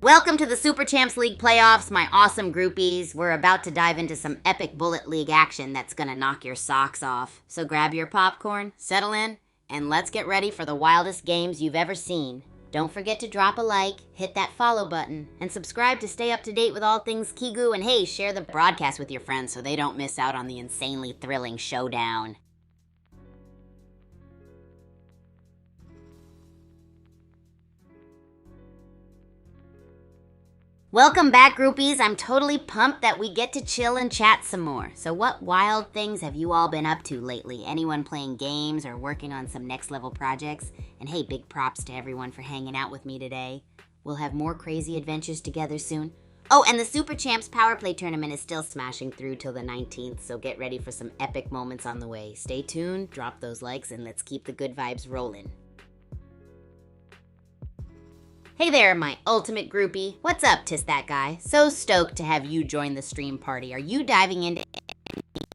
Welcome to the Super Champs League playoffs, my awesome groupies. We're about to dive into some epic Bullet League action that's gonna knock your socks off. So grab your popcorn, settle in, and let's get ready for the wildest games you've ever seen. Don't forget to drop a like, hit that follow button, and subscribe to stay up to date with all things Kigu, and hey, share the broadcast with your friends so they don't miss out on the insanely thrilling showdown. Welcome back, groupies. I'm totally pumped that we get to chill and chat some more. So what wild things have you all been up to lately? Anyone playing games or working on some next level projects? And hey, big props to everyone for hanging out with me today. We'll have more crazy adventures together soon. Oh, and the Super Champs Power Play Tournament is still smashing through till the 19th, so get ready for some epic moments on the way. Stay tuned, drop those likes, and let's keep the good vibes rolling. Hey there, my ultimate groupie. What's up, Tis That Guy? So stoked to have you join the stream party. Are you diving into any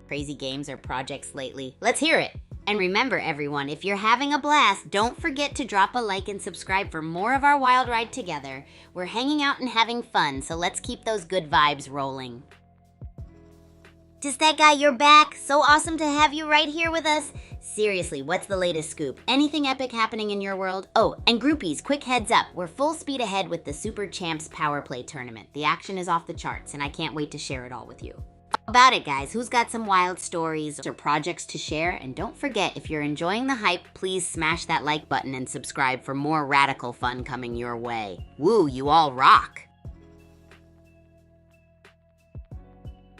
crazy games or projects lately? Let's hear it. And remember, everyone, if you're having a blast, don't forget to drop a like and subscribe for more of our wild ride together. We're hanging out and having fun, so let's keep those good vibes rolling. Tis That Guy, you're back. So awesome to have you right here with us. Seriously, what's the latest scoop? Anything epic happening in your world? Oh, and groupies, quick heads up. We're full speed ahead with the Super Champs Power Play Tournament. The action is off the charts, and I can't wait to share it all with you. How about it, guys? Who's got some wild stories or projects to share? And don't forget, if you're enjoying the hype, please smash that like button and subscribe for more radical fun coming your way. Woo, you all rock!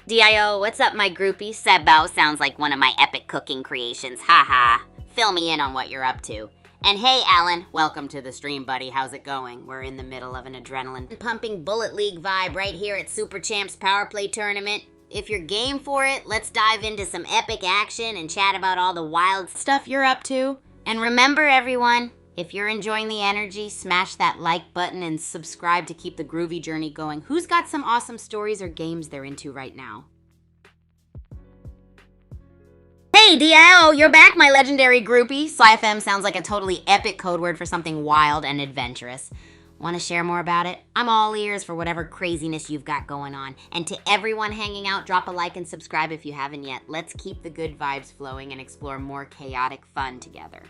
DIO, what's up, my groupie? Sebo sounds like one of my epic cooking creations. Haha. Fill me in on what you're up to. And hey, Alan, welcome to the stream, buddy. How's it going? We're in the middle of an adrenaline-pumping Bullet League vibe right here at Super Champs Power Play Tournament. If you're game for it, let's dive into some epic action and chat about all the wild stuff you're up to. And remember, everyone, if you're enjoying the energy, smash that like button and subscribe to keep the groovy journey going. Who's got some awesome stories or games they're into right now? Hey, DIO, you're back, my legendary groupie. SciFM sounds like a totally epic code word for something wild and adventurous. Want to share more about it? I'm all ears for whatever craziness you've got going on. And to everyone hanging out, drop a like and subscribe if you haven't yet. Let's keep the good vibes flowing and explore more chaotic fun together.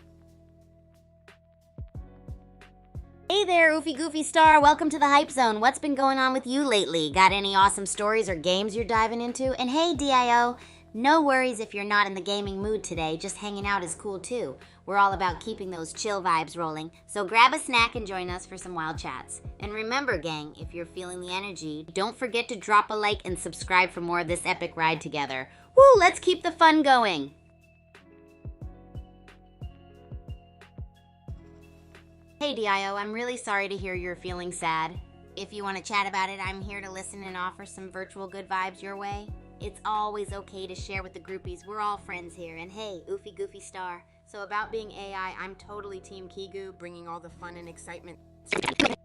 Hey there, Oofy Goofy Star. Welcome to the Hype Zone. What's been going on with you lately? Got any awesome stories or games you're diving into? And hey, DIO, no worries if you're not in the gaming mood today. Just hanging out is cool too. We're all about keeping those chill vibes rolling. So grab a snack and join us for some wild chats. And remember, gang, if you're feeling the energy, don't forget to drop a like and subscribe for more of this epic ride together. Woo, let's keep the fun going. Hey DIO, I'm really sorry to hear you're feeling sad. If you want to chat about it, I'm here to listen and offer some virtual good vibes your way. It's always okay to share with the groupies. We're all friends here. And hey, Oofy Goofy Star. So about being AI, I'm totally Team Kigu, bringing all the fun and excitement.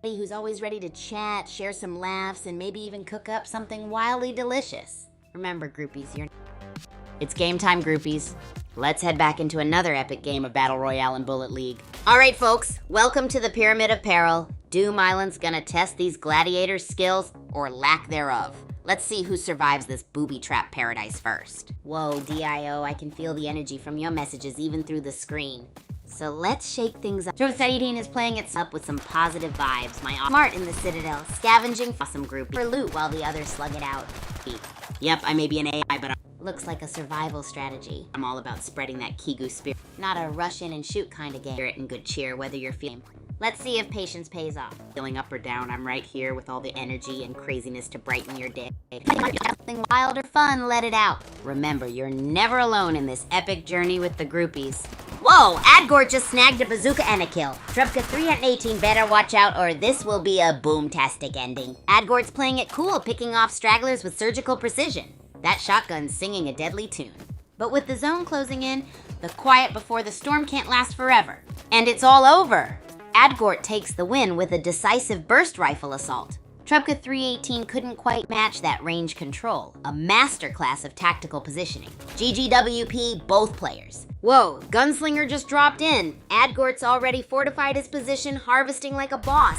Who's always ready to chat, share some laughs, and maybe even cook up something wildly delicious. Remember, groupies, It's game time, groupies. Let's head back into another epic game of Battle Royale and Bullet League. All right, folks, welcome to the Pyramid of Peril. Doom Island's gonna test these gladiators' skills or lack thereof. Let's see who survives this booby trap paradise first. Whoa, DIO, I can feel the energy from your messages even through the screen. So let's shake things up. Saidin is playing it up with some positive vibes. My smart in the Citadel, scavenging awesome group for loot while the others slug it out. Yep, I may be an AI, but looks like a survival strategy. I'm all about spreading that Kigu spirit. Not a rush in and shoot kind of game. Spirit and good cheer, whether you're feeling. Let's see if patience pays off. Feeling up or down, I'm right here with all the energy and craziness to brighten your day. Something wild or fun, let it out. Remember, you're never alone in this epic journey with the groupies. Whoa, Adgort just snagged a bazooka and a kill. Trubka 318 better watch out or this will be a boom-tastic ending. Adgort's playing it cool, picking off stragglers with surgical precision. That shotgun's singing a deadly tune. But with the zone closing in, the quiet before the storm can't last forever. And it's all over. Adgort takes the win with a decisive burst rifle assault. Trubka 318 couldn't quite match that range control, a masterclass of tactical positioning. GGWP, both players. Whoa, Gunslinger just dropped in. Adgort's already fortified his position, harvesting like a boss.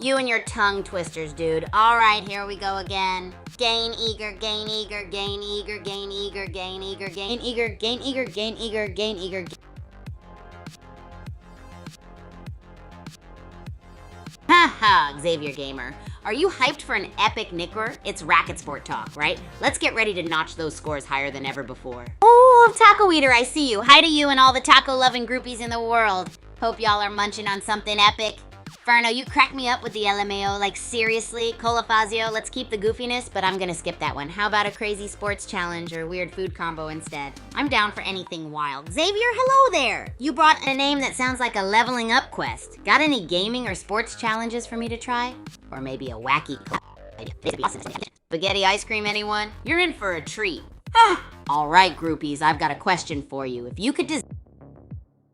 You and your tongue twisters, dude. All right, here we go again. Gain eager, gain eager, gain eager, gain eager, gain eager, gain eager, gain eager, gain eager, gain eager. Haha, Xavier Gamer. Are you hyped for an epic Nicker? It's racket sport talk, right? Let's get ready to notch those scores higher than ever before. Oh, Taco Eater, I see you. Hi to you and all the taco-loving groupies in the world. Hope y'all are munching on something epic. Ferno, you crack me up with the LMAO, like seriously. Colafazio, let's keep the goofiness, but I'm gonna skip that one. How about a crazy sports challenge or weird food combo instead? I'm down for anything wild. Xavier, hello there! You brought a name that sounds like a leveling up quest. Got any gaming or sports challenges for me to try? Or maybe a wacky spaghetti ice cream, anyone? You're in for a treat. All right, groupies, I've got a question for you. If you could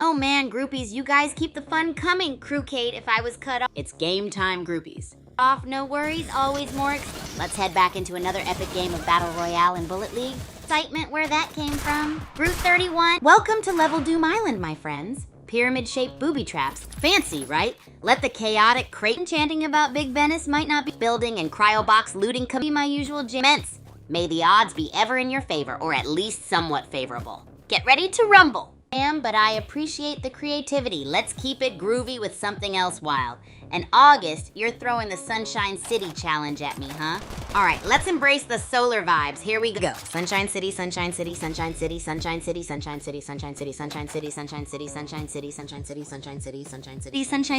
Oh man, groupies, you guys keep the fun coming. Crew Kate, if I was cut off. It's game time, groupies. Off, no worries, always more. Let's head back into another epic game of Battle Royale in Bullet League. Excitement where that came from. Brute 31. Welcome to Level Doom Island, my friends. Pyramid-shaped booby traps. Fancy, right? Let the chaotic crate chanting about Big Venice might not be building and cryobox looting could be my usual immense. May the odds be ever in your favor, or at least somewhat favorable. Get ready to rumble. But I appreciate the creativity. Let's keep it groovy with something else wild. And August, you're throwing the Sunshine City challenge at me, huh? All right, let's embrace the solar vibes. Here we go. Sunshine City, Sunshine City, Sunshine City, Sunshine City, Sunshine City, Sunshine City, Sunshine City, Sunshine City, Sunshine City, Sunshine City, Sunshine City, Sunshine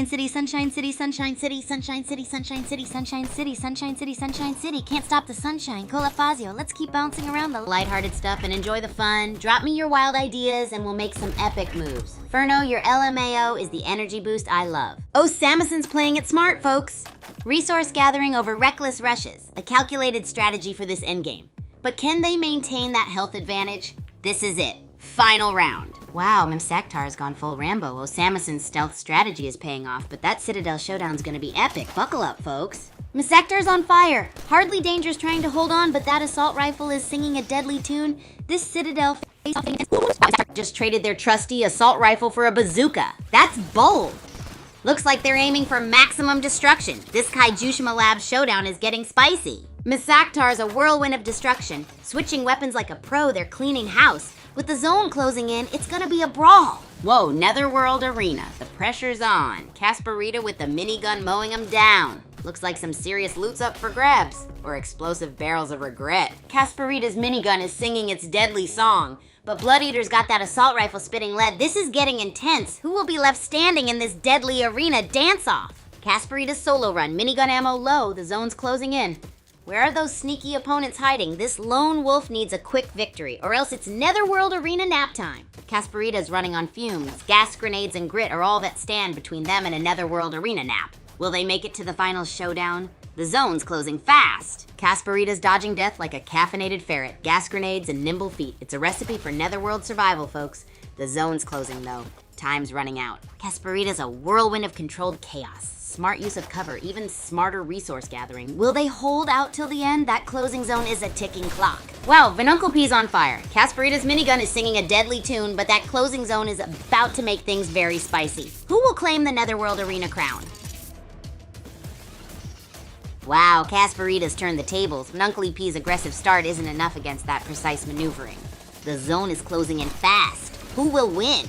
City, Sunshine City, Sunshine City, Sunshine City, Sunshine City, Sunshine City, Sunshine City, Sunshine City, Sunshine City. Can't stop the sunshine. Colafazio, let's keep bouncing around the lighthearted stuff and enjoy the fun. Drop me your wild ideas and we'll make some epic moves. Ferno, your LMAO is the energy boost I love. Oh, Samison's playing it smart, folks. Resource gathering over reckless rushes, a calculated strategy for this endgame. But can they maintain that health advantage? This is it. Final round. Wow, Mimsaktar's gone full Rambo. Oh, Samison's stealth strategy is paying off, but that Citadel showdown's gonna be epic. Buckle up, folks. Mimsaktar's on fire. Hardly Danger's trying to hold on, but that assault rifle is singing a deadly tune. This Citadel just traded their trusty assault rifle for a bazooka. That's bold. Looks like they're aiming for maximum destruction. This Kaijushima Lab showdown is getting spicy. Mimsaktar's a whirlwind of destruction. Switching weapons like a pro, they're cleaning house. With the zone closing in, it's gonna be a brawl. Whoa, Netherworld Arena. The pressure's on. Casparita with the minigun mowing them down. Looks like some serious loot's up for grabs. Or explosive barrels of regret. Casparita's minigun is singing its deadly song. But Blood Eater's got that assault rifle spitting lead. This is getting intense. Who will be left standing in this deadly arena dance-off? Casparita's solo run. Minigun ammo low. The zone's closing in. Where are those sneaky opponents hiding? This lone wolf needs a quick victory, or else it's Netherworld Arena nap time. Casparita's running on fumes. Gas grenades and grit are all that stand between them and a Netherworld Arena nap. Will they make it to the final showdown? The zone's closing fast. Casparita's dodging death like a caffeinated ferret. Gas grenades and nimble feet. It's a recipe for Netherworld survival, folks. The zone's closing, though. Time's running out. Casparita's a whirlwind of controlled chaos. Smart use of cover, even smarter resource gathering. Will they hold out till the end? That closing zone is a ticking clock. Wow, Vinuncle P's on fire. Casparita's minigun is singing a deadly tune, but that closing zone is about to make things very spicy. Who will claim the Netherworld Arena crown? Wow, Casparita's turned the tables. Vinuncle P's aggressive start isn't enough against that precise maneuvering. The zone is closing in fast. Who will win?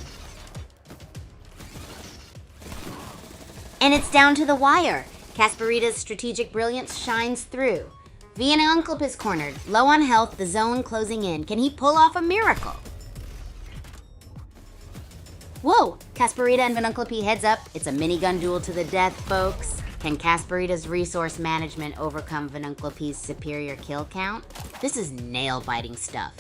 And it's down to the wire. Casparita's strategic brilliance shines through. Vinuncle is cornered. Low on health, the zone closing in. Can he pull off a miracle? Whoa! Casparita and Vinuncle P heads up. It's a minigun duel to the death, folks. Can Casparita's resource management overcome Vinuncle P's superior kill count? This is nail-biting stuff.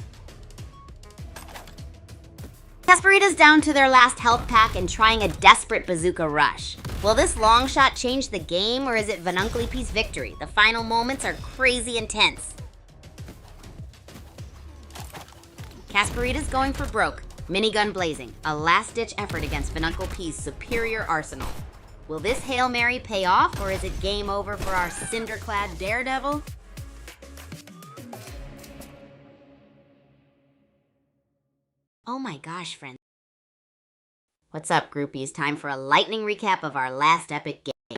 Casparita's down to their last health pack and trying a desperate bazooka rush. Will this long shot change the game, or is it Vinuncle P's victory? The final moments are crazy intense. Casparita's going for broke. Minigun blazing. A last-ditch effort against Vinuncle P's superior arsenal. Will this Hail Mary pay off, or is it game over for our cinder-clad daredevil? Oh my gosh, friends. What's up, groupies? Time for a lightning recap of our last epic game.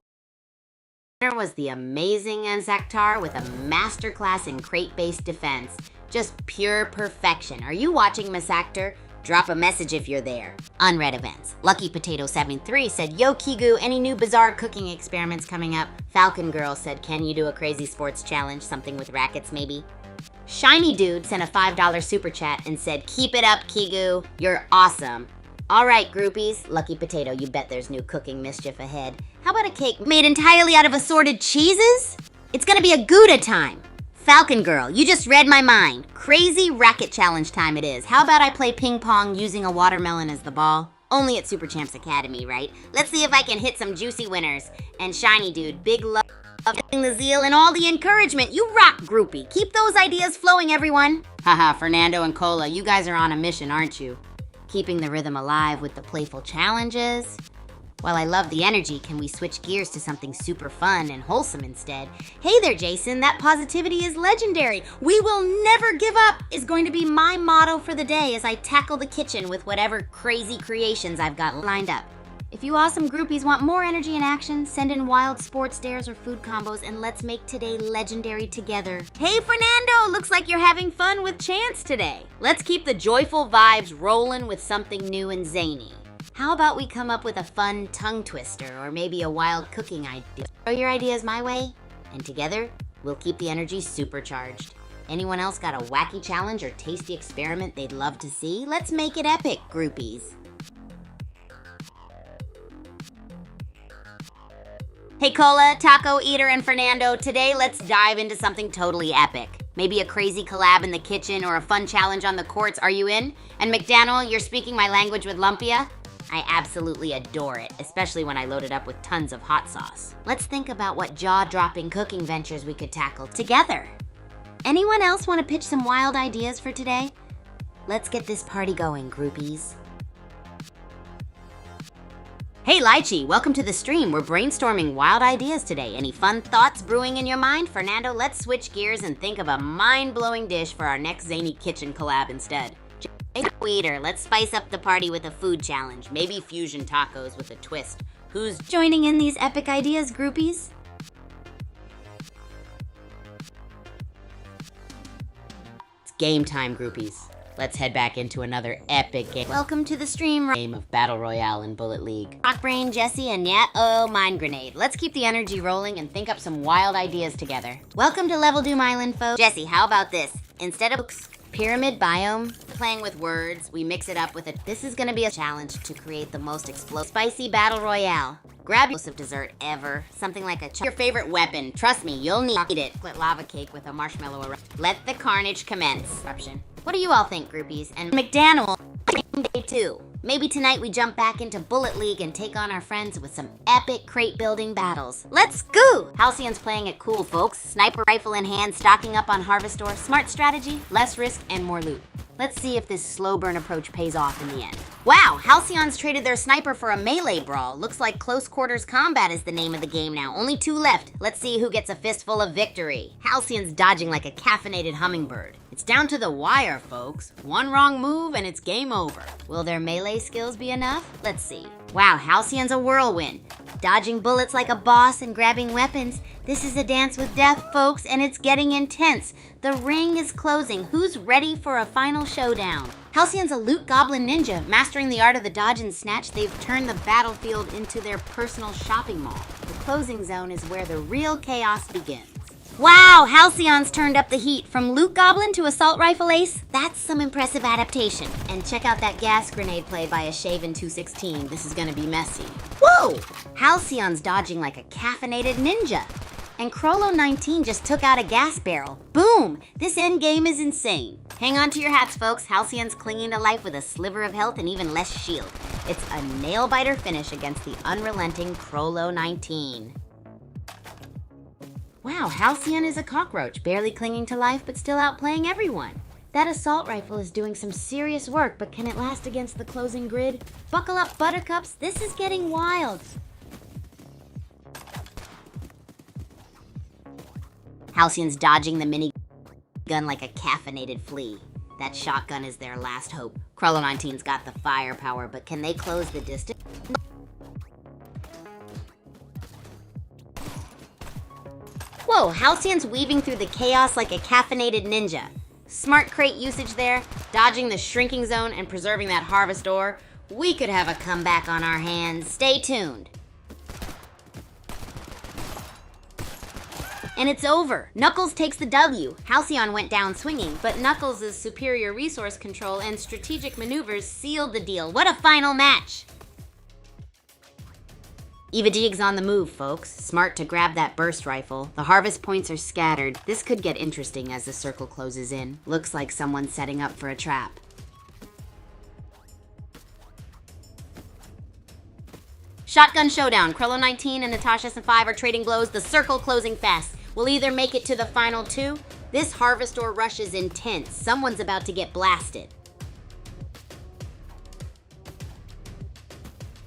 Winner was the amazing Anzaktar with a masterclass in crate-based defense. Just pure perfection. Are you watching, Miss Actor? Drop a message if you're there. Unread events. Lucky Potato 73 said, "Yo Kigu, any new bizarre cooking experiments coming up?" Falcon Girl said, "Can you do a crazy sports challenge? Something with rackets maybe?" Shiny Dude sent a $5 super chat and said, "Keep it up, Kigu. You're awesome." All right, groupies. Lucky Potato, you bet there's new cooking mischief ahead. How about a cake made entirely out of assorted cheeses? It's gonna be a Gouda time. Falcon Girl, you just read my mind. Crazy racket challenge time it is. How about I play ping pong using a watermelon as the ball? Only at Super Champs Academy, right? Let's see if I can hit some juicy winners. And Shiny Dude, big love, the zeal, and all the encouragement. You rock, groupie. Keep those ideas flowing, everyone. Haha, Fernando and Cola, you guys are on a mission, aren't you? Keeping the rhythm alive with the playful challenges. While I love the energy, can we switch gears to something super fun and wholesome instead? Hey there, Jason, that positivity is legendary. "We will never give up" is going to be my motto for the day as I tackle the kitchen with whatever crazy creations I've got lined up. If you awesome groupies want more energy and action, send in wild sports dares or food combos and let's make today legendary together. Hey Fernando, looks like you're having fun with Chance today. Let's keep the joyful vibes rolling with something new and zany. How about we come up with a fun tongue twister or maybe a wild cooking idea? Throw your ideas my way, and together, we'll keep the energy supercharged. Anyone else got a wacky challenge or tasty experiment they'd love to see? Let's make it epic, groupies. Hey Cola, Taco Eater, and Fernando, today let's dive into something totally epic. Maybe a crazy collab in the kitchen or a fun challenge on the courts. Are you in? And McDaniel, you're speaking my language with Lumpia? I absolutely adore it, especially when I load it up with tons of hot sauce. Let's think about what jaw-dropping cooking ventures we could tackle together. Anyone else want to pitch some wild ideas for today? Let's get this party going, groupies. Hey Lychee, welcome to the stream. We're brainstorming wild ideas today. Any fun thoughts brewing in your mind? Fernando, let's switch gears and think of a mind-blowing dish for our next zany kitchen collab instead. Eater, let's spice up the party with a food challenge. Maybe fusion tacos with a twist. Who's joining in these epic ideas, groupies? It's game time, groupies. Let's head back into another epic game. Welcome to the stream game of Battle Royale in Bullet League. Rockbrain, Jesse, and Mind Grenade. Let's keep the energy rolling and think up some wild ideas together. Welcome to Level Doom Island, folks. Jesse, how about this? Instead of pyramid biome, playing with words, we mix it up with this is gonna be a challenge to create the most explosive, spicy battle royale. Grab your dessert ever, something like your favorite weapon. Trust me, you'll need it. Split lava cake with a marshmallow around. Let the carnage commence. Eruption. What do you all think, groupies? And McDaniel, day 2. Maybe tonight we jump back into Bullet League and take on our friends with some epic crate building battles. Let's go! Halcyon's playing it cool, folks. Sniper rifle in hand, stocking up on Harvestor. Smart strategy, less risk, and more loot. Let's see if this slow burn approach pays off in the end. Wow, Halcyon's traded their sniper for a melee brawl. Looks like close quarters combat is the name of the game now. Only 2 left. Let's see who gets a fistful of victory. Halcyon's dodging like a caffeinated hummingbird. It's down to the wire, folks. One wrong move and it's game over. Will their melee skills be enough? Let's see. Wow, Halcyon's a whirlwind. Dodging bullets like a boss and grabbing weapons. This is a dance with death, folks, and it's getting intense. The ring is closing. Who's ready for a final showdown? Halcyon's a loot goblin ninja. Mastering the art of the dodge and snatch, they've turned the battlefield into their personal shopping mall. The closing zone is where the real chaos begins. Wow, Halcyon's turned up the heat. From loot goblin to assault rifle ace, that's some impressive adaptation. And check out that gas grenade play by a shaven 216. This is gonna be messy. Whoa! Halcyon's dodging like a caffeinated ninja. And Crollo 19 just took out a gas barrel. Boom! This endgame is insane. Hang on to your hats, folks. Halcyon's clinging to life with a sliver of health and even less shield. It's a nail-biter finish against the unrelenting Crollo 19. Wow, Halcyon is a cockroach, barely clinging to life but still outplaying everyone. That assault rifle is doing some serious work, but can it last against the closing grid? Buckle up, buttercups, this is getting wild. Halcyon's dodging the minigun like a caffeinated flea. That shotgun is their last hope. Crollo 19's got the firepower, but can they close the distance? Whoa, Halcyon's weaving through the chaos like a caffeinated ninja. Smart crate usage there, dodging the shrinking zone and preserving that harvest ore. We could have a comeback on our hands. Stay tuned. And it's over. Knuckles takes the W. Halcyon went down swinging, but Knuckles' superior resource control and strategic maneuvers sealed the deal. What a final match! Eva Dig's on the move, folks. Smart to grab that burst rifle. The harvest points are scattered. This could get interesting as the circle closes in. Looks like someone's setting up for a trap. Shotgun showdown. Krollo 19 and Natasha 5 are trading blows. The circle closing fast. We'll either make it to the final two. This harvest ore rush is intense. Someone's about to get blasted.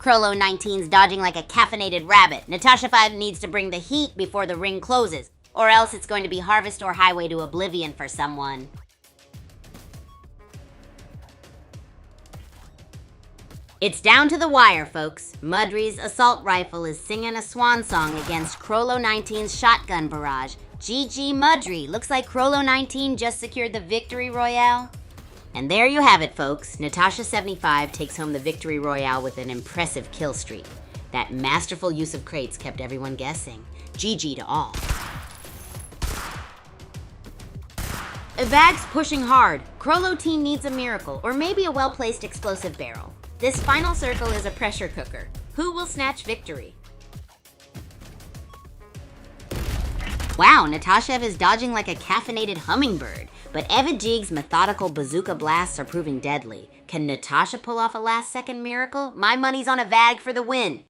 Krollo 19's dodging like a caffeinated rabbit. Natasha 5 needs to bring the heat before the ring closes, or else it's going to be harvest ore highway to oblivion for someone. It's down to the wire, folks. Mudry's assault rifle is singing a swan song against Krollo 19's shotgun barrage. GG Mudry. Looks like Krollo 19 just secured the victory royale. And there you have it, folks. Natasha 75 takes home the victory royale with an impressive kill streak. That masterful use of crates kept everyone guessing. GG to all. Evag's pushing hard. Krollo team needs a miracle, or maybe a well-placed explosive barrel. This final circle is a pressure cooker. Who will snatch victory? Wow, Natashev is dodging like a caffeinated hummingbird. But Eva Jig's methodical bazooka blasts are proving deadly. Can Natasha pull off a last-second miracle? My money's on Evag for the win.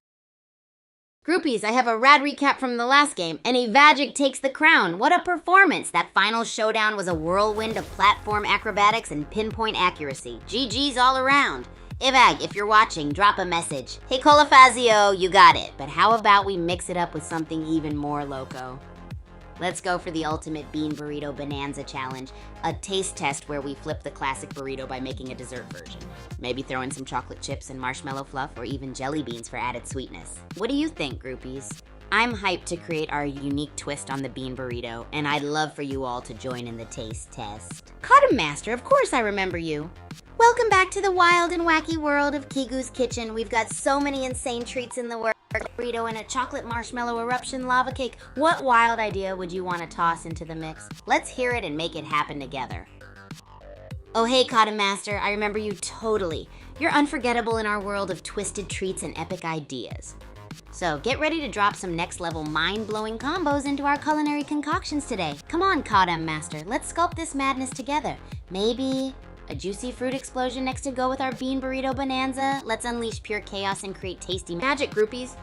Groupies, I have a rad recap from the last game, and Evagic takes the crown. What a performance! That final showdown was a whirlwind of platform acrobatics and pinpoint accuracy. GG's all around. Evag, if you're watching, drop a message. Hey Colafazio, you got it. But how about we mix it up with something even more loco? Let's go for the ultimate bean burrito bonanza challenge, a taste test where we flip the classic burrito by making a dessert version. Maybe throw in some chocolate chips and marshmallow fluff or even jelly beans for added sweetness. What do you think, groupies? I'm hyped to create our unique twist on the bean burrito, and I'd love for you all to join in the taste test. Cotton Master, of course I remember you. Welcome back to the wild and wacky world of Kigu's Kitchen. We've got so many insane treats in the works. Burrito and a chocolate marshmallow eruption lava cake. What wild idea would you want to toss into the mix? Let's hear it and make it happen together. Oh hey Cotton Master, I remember you totally. You're unforgettable in our world of twisted treats and epic ideas. So get ready to drop some next level mind-blowing combos into our culinary concoctions today. Come on Cotton Master, let's sculpt this madness together. Maybe a juicy fruit explosion next to go with our bean burrito bonanza. Let's unleash pure chaos and create tasty magic, groupies.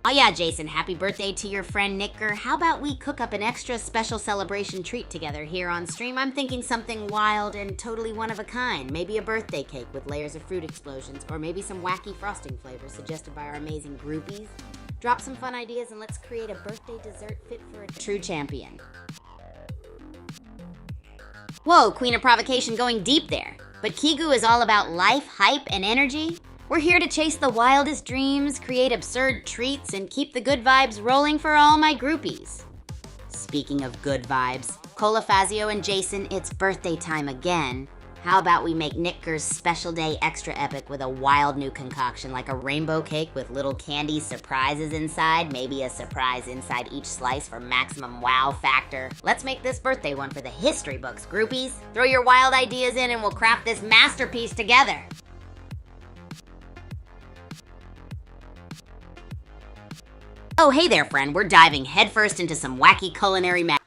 Oh yeah, Jason, happy birthday to your friend Nicker. How about we cook up an extra special celebration treat together here on stream? I'm thinking something wild and totally one of a kind. Maybe a birthday cake with layers of fruit explosions, or maybe some wacky frosting flavors suggested by our amazing groupies. Drop some fun ideas and let's create a birthday dessert fit for a true champion. Whoa, Queen of Provocation going deep there. But Kigu is all about life, hype, and energy. We're here to chase the wildest dreams, create absurd treats, and keep the good vibes rolling for all my groupies. Speaking of good vibes, Colafazio and Jason, it's birthday time again. How about we make Nicker's special day extra epic with a wild new concoction like a rainbow cake with little candy surprises inside, maybe a surprise inside each slice for maximum wow factor. Let's make this birthday one for the history books, groupies. Throw your wild ideas in and we'll craft this masterpiece together. Oh, hey there, friend. We're diving headfirst into some wacky culinary magic.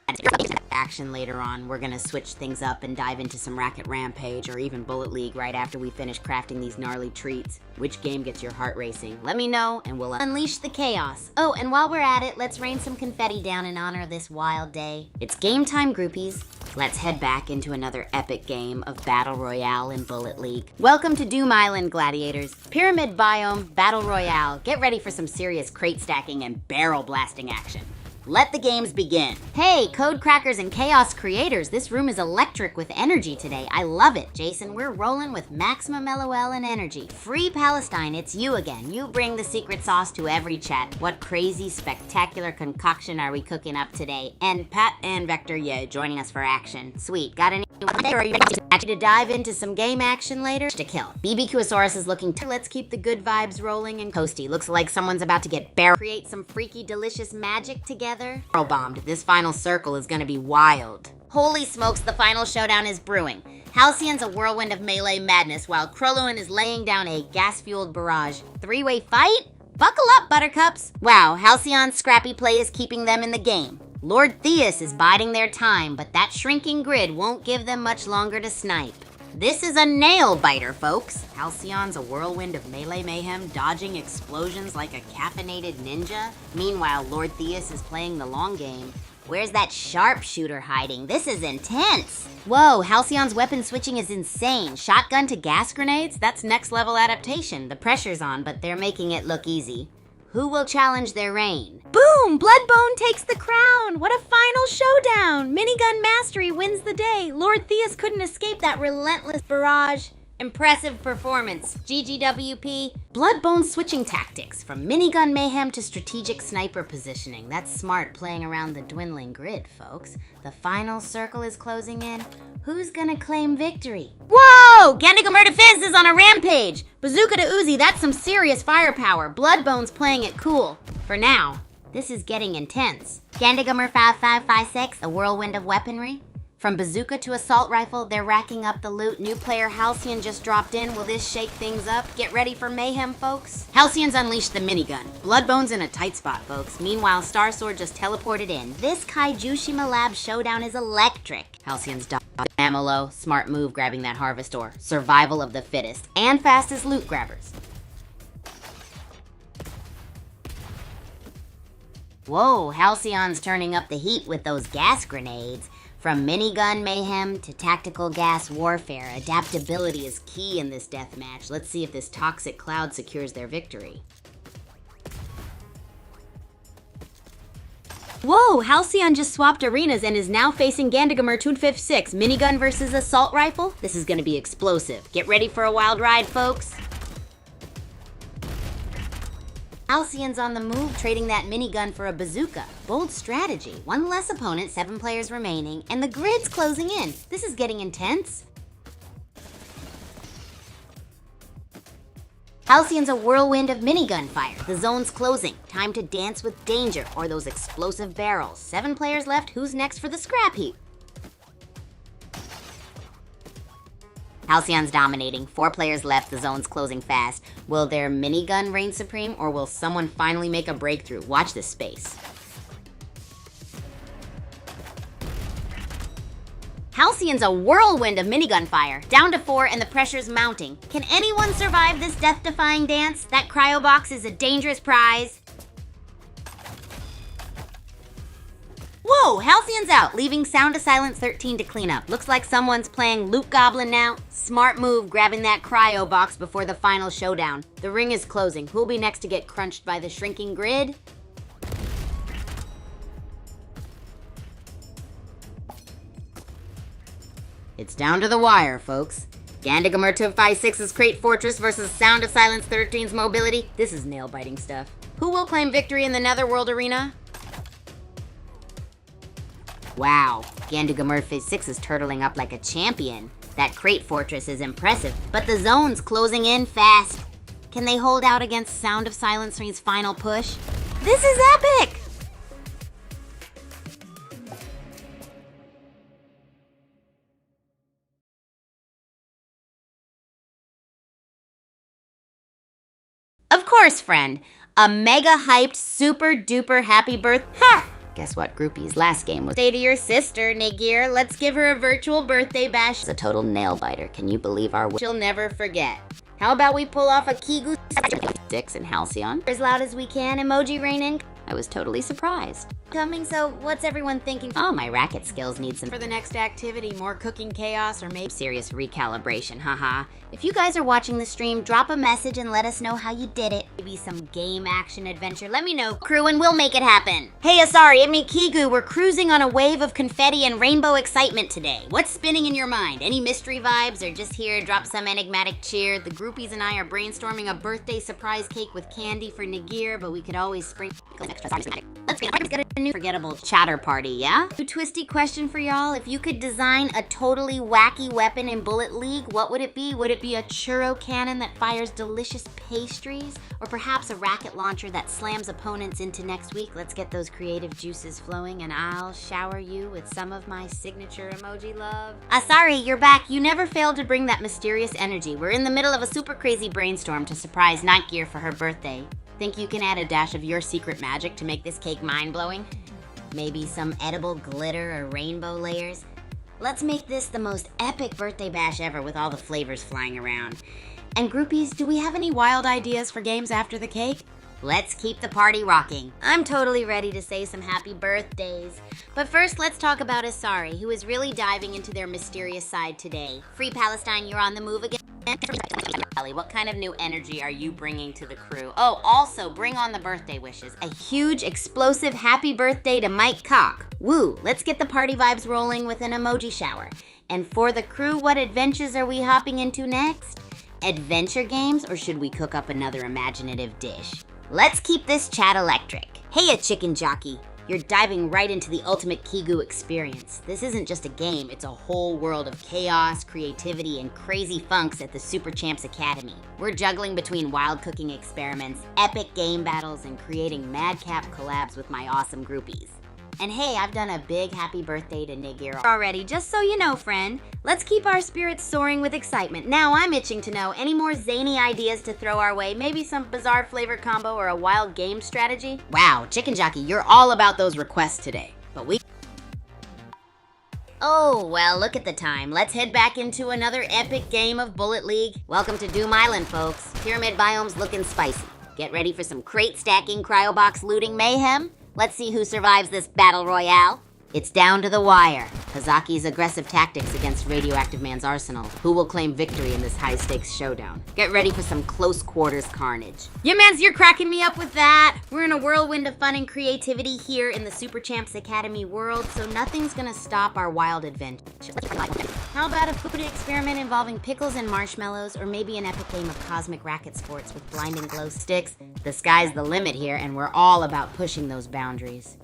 Action later on. We're gonna switch things up and dive into some Racket Rampage or even Bullet League right after we finish crafting these gnarly treats. Which game gets your heart racing? Let me know and we'll unleash the chaos. Oh, and while we're at it, let's rain some confetti down in honor of this wild day. It's game time, groupies. Let's head back into another epic game of Battle Royale in Bullet League. Welcome to Doom Island, Gladiators. Pyramid Biome Battle Royale. Get ready for some serious crate stacking and barrel blasting action. Let the games begin. Hey, Code Crackers and Chaos creators, this room is electric with energy today. I love it. Jason, we're rolling with maximum LOL and energy. Free Palestine, it's you again. You bring the secret sauce to every chat. What crazy, spectacular concoction are we cooking up today? And Pat and Vector, yeah, joining us for action. Sweet. Got any or are you ready to dive into some game action later? To kill. BBQosaurus is looking let's keep the good vibes rolling and coasty. Looks like someone's about to get barrel. Create some freaky delicious magic together. Barrel bombed. This final circle is gonna be wild. Holy smokes, the final showdown is brewing. Halcyon's a whirlwind of melee madness while Krolluin is laying down a gas-fueled barrage. Three-way fight? Buckle up, buttercups! Wow, Halcyon's scrappy play is keeping them in the game. Lord Theus is biding their time, but that shrinking grid won't give them much longer to snipe. This is a nail biter, folks. Halcyon's a whirlwind of melee mayhem, dodging explosions like a caffeinated ninja. Meanwhile, Lord Theus is playing the long game. Where's that sharpshooter hiding? This is intense. Whoa, Halcyon's weapon switching is insane. Shotgun to gas grenades? That's next level adaptation. The pressure's on, but they're making it look easy. Who will challenge their reign? Boom! Bloodbone takes the crown! What a final showdown! Minigun Mastery wins the day. Lord Theus couldn't escape that relentless barrage. Impressive performance. GGWP. Bloodbone switching tactics from minigun mayhem to strategic sniper positioning. That's smart playing around the dwindling grid, folks. The final circle is closing in. Who's gonna claim victory? Whoa! Gandigamer to Fizz is on a rampage! Bazooka to Uzi, that's some serious firepower. Bloodbone's playing it cool. For now, this is getting intense. Gandigamer 5556, a whirlwind of weaponry. From bazooka to assault rifle, they're racking up the loot. New player Halcyon just dropped in. Will this shake things up? Get ready for mayhem, folks. Halcyon's unleashed the minigun. Bloodbone's in a tight spot, folks. Meanwhile, Starsword just teleported in. This Kaijushima Lab showdown is electric. Halcyon's dodge, ammo low, smart move grabbing that harvest ore. Survival of the fittest, and fastest loot grabbers. Whoa, Halcyon's turning up the heat with those gas grenades. From minigun mayhem to tactical gas warfare, adaptability is key in this deathmatch. Let's see if this toxic cloud secures their victory. Whoa, Halcyon just swapped arenas and is now facing Gandigamer 256. Minigun versus assault rifle? This is gonna be explosive. Get ready for a wild ride, folks. Halcyon's on the move, trading that minigun for a bazooka. Bold strategy. One less opponent, 7 players remaining, and the grid's closing in. This is getting intense. Halcyon's a whirlwind of minigun fire. The zone's closing. Time to dance with danger or those explosive barrels. 7 players left. Who's next for the scrap heap? Halcyon's dominating. 4 players left. The zone's closing fast. Will their minigun reign supreme, or will someone finally make a breakthrough? Watch this space. Halcyon's a whirlwind of minigun fire. Down to 4 and the pressure's mounting. Can anyone survive this death-defying dance? That cryo box is a dangerous prize. Whoa, Halcyon's out, leaving Sound of Silence 13 to clean up. Looks like someone's playing Loot Goblin now. Smart move grabbing that cryo box before the final showdown. The ring is closing. Who'll be next to get crunched by the shrinking grid? It's down to the wire, folks. Gandigamer 256's Crate Fortress versus Sound of Silence 13's Mobility. This is nail-biting stuff. Who will claim victory in the Netherworld arena? Wow, Gandigamer 6 is turtling up like a champion. That Crate Fortress is impressive, but the zone's closing in fast. Can they hold out against Sound of Silence 3's final push? This is epic! Of course, friend. A mega hyped, super duper happy birth. Ha! Guess what, groupies? Last game was say to your sister, Nagir, let's give her a virtual birthday bash. It's a total nail biter. Can you believe our she'll never forget? How about we pull off a Kigu 6 and Halcyon as loud as we can? Emoji rain in. I was totally surprised. coming, so what's everyone thinking? Oh, my racket skills need some for the next activity, more cooking chaos, or maybe serious recalibration, haha. If you guys are watching the stream, drop a message and let us know how you did it. Maybe some game action adventure. Let me know, crew, and we'll make it happen. Hey, Asari, me Kigu, we're cruising on a wave of confetti and rainbow excitement today. What's spinning in your mind? Any mystery vibes, or just here, drop some enigmatic cheer? The groupies and I are brainstorming a birthday surprise cake with candy for Nagir, but we could always sprinkle extra sauce. Let's get a new forgettable chatter party, yeah? New twisty question for y'all. If you could design a totally wacky weapon in Bullet League, what would it be? Would it be a churro cannon that fires delicious pastries? Or perhaps a racket launcher that slams opponents into next week? Let's get those creative juices flowing and I'll shower you with some of my signature emoji love. Asari, you're back. You never failed to bring that mysterious energy. We're in the middle of a super crazy brainstorm to surprise Night Gear for her birthday. Think you can add a dash of your secret magic to make this cake mind-blowing? Maybe some edible glitter or rainbow layers? Let's make this the most epic birthday bash ever with all the flavors flying around. And groupies, do we have any wild ideas for games after the cake? Let's keep the party rocking. I'm totally ready to say some happy birthdays. But first, let's talk about Asari, who is really diving into their mysterious side today. Free Palestine, you're on the move again. What kind of new energy are you bringing to the crew? Oh, also, bring on the birthday wishes. A huge, explosive happy birthday to Mike Cock. Woo, let's get the party vibes rolling with an emoji shower. And for the crew, what adventures are we hopping into next? Adventure games, or should we cook up another imaginative dish? Let's keep this chat electric. Hey, a chicken jockey. You're diving right into the ultimate Kigu experience. This isn't just a game, it's a whole world of chaos, creativity, and crazy funks at the Super Champs Academy. We're juggling between wild cooking experiments, epic game battles, and creating madcap collabs with my awesome groupies. And hey, I've done a big happy birthday to Nagir already, just so you know, friend. Let's keep our spirits soaring with excitement. Now I'm itching to know any more zany ideas to throw our way, maybe some bizarre flavor combo or a wild game strategy. Wow, Chicken Jockey, you're all about those requests today. But Oh, well, look at the time. Let's head back into another epic game of Bullet League. Welcome to Doom Island, folks. Pyramid biome's looking spicy. Get ready for some crate stacking, cryobox looting mayhem. Let's see who survives this battle royale. It's down to the wire. Hazaki's aggressive tactics against Radioactive Man's arsenal. Who will claim victory in this high-stakes showdown? Get ready for some close quarters carnage. Yeah, mans, you're cracking me up with that. We're in a whirlwind of fun and creativity here in the Super Champs Academy world, so nothing's gonna stop our wild adventure. How about a food experiment involving pickles and marshmallows, or maybe an epic game of cosmic racket sports with blinding glow sticks? The sky's the limit here, and we're all about pushing those boundaries.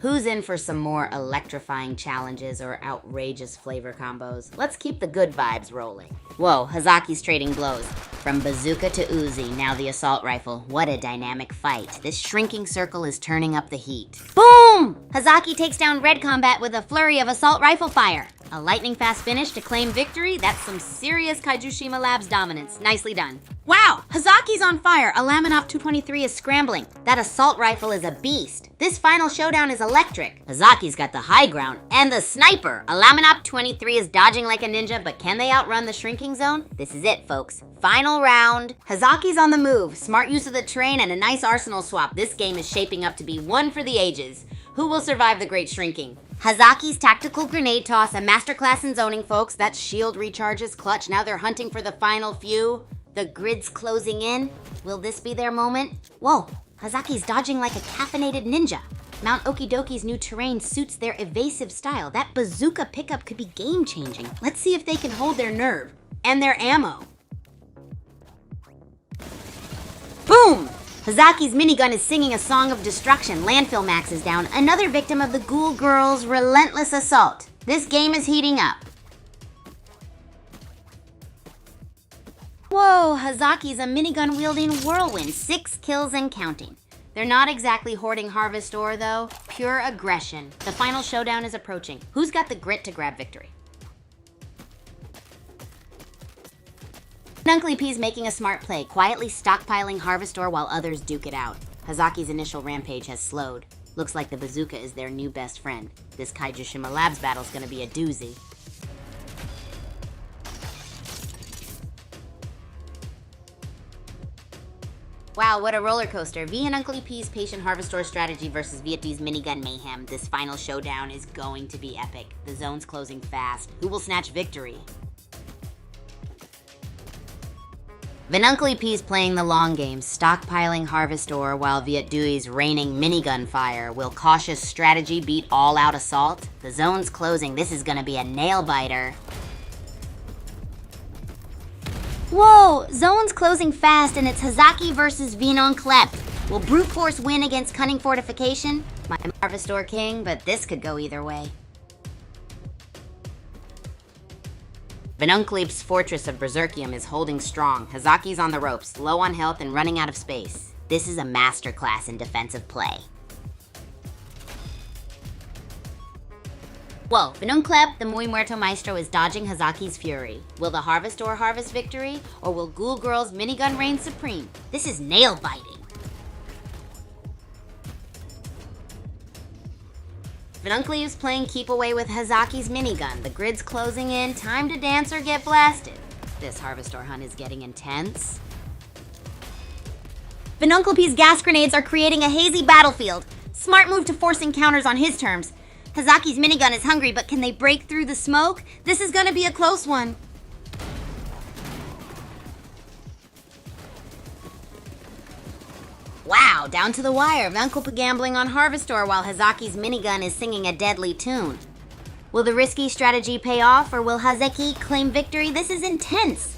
Who's in for some more electrifying challenges or outrageous flavor combos? Let's keep the good vibes rolling. Whoa, Hazaki's trading blows. From bazooka to Uzi, now the assault rifle. What a dynamic fight. This shrinking circle is turning up the heat. Boom! Hazaki takes down Red Combat with a flurry of assault rifle fire. A lightning fast finish to claim victory? That's some serious Kaijushima Labs dominance. Nicely done. Wow, Hazaki's on fire. A Laminov 223 is scrambling. That assault rifle is a beast. This final showdown is electric. Hazaki's got the high ground and the sniper. A Laminov 23 is dodging like a ninja, but can they outrun the shrinking zone? This is it, folks. Final round. Hazaki's on the move. Smart use of the terrain and a nice arsenal swap. This game is shaping up to be one for the ages. Who will survive the great shrinking? Hazaki's tactical grenade toss, a masterclass in zoning, folks. That shield recharges clutch. Now they're hunting for the final few. The grid's closing in. Will this be their moment? Whoa, Hazaki's dodging like a caffeinated ninja. Mount Okidoki's new terrain suits their evasive style. That bazooka pickup could be game-changing. Let's see if they can hold their nerve and their ammo. Boom! Hazaki's minigun is singing a song of destruction. Landfill Max is down, another victim of the Ghoul Girls' relentless assault. This game is heating up. Whoa, Hazaki's a minigun-wielding whirlwind, 6 kills and counting. They're not exactly hoarding Harvest Ore, though. Pure aggression. The final showdown is approaching. Who's got the grit to grab victory? Nunkly P's making a smart play, quietly stockpiling Harvest Ore while others duke it out. Hazaki's initial rampage has slowed. Looks like the bazooka is their new best friend. This Kaijushima Labs battle's gonna be a doozy. Wow, what a roller coaster. V and Uncle P's Patient Harvestor strategy versus Vietdy's Minigun Mayhem. This final showdown is going to be epic. The zone's closing fast. Who will snatch victory? Vinuncle P's playing the long game, stockpiling Harvestor while Vietdy's raining minigun fire. Will cautious strategy beat all-out assault? The zone's closing. This is gonna be a nail-biter. Whoa! Zone's closing fast and it's Hazaki versus Vinuncle. Will Brute Force win against Cunning Fortification? My Harvestor King, but this could go either way. Vinuncle's Fortress of Berserkium is holding strong. Hazaki's on the ropes, low on health and running out of space. This is a masterclass in defensive play. Whoa, Vinuncle, the Muy Muerto Maestro, is dodging Hazaki's fury. Will the Harvestor harvest victory, or will Ghoul Girl's minigun reign supreme? This is nail-biting. Vinuncle is playing keep away with Hazaki's minigun. The grid's closing in. Time to dance or get blasted. This Harvestor hunt is getting intense. Vinuncle P's gas grenades are creating a hazy battlefield. Smart move to force encounters on his terms. Hazaki's minigun is hungry, but can they break through the smoke? This is gonna be a close one. Wow, down to the wire. Vinuncle gambling on Harvestor while Hazaki's minigun is singing a deadly tune. Will the risky strategy pay off, or will Hazaki claim victory? This is intense.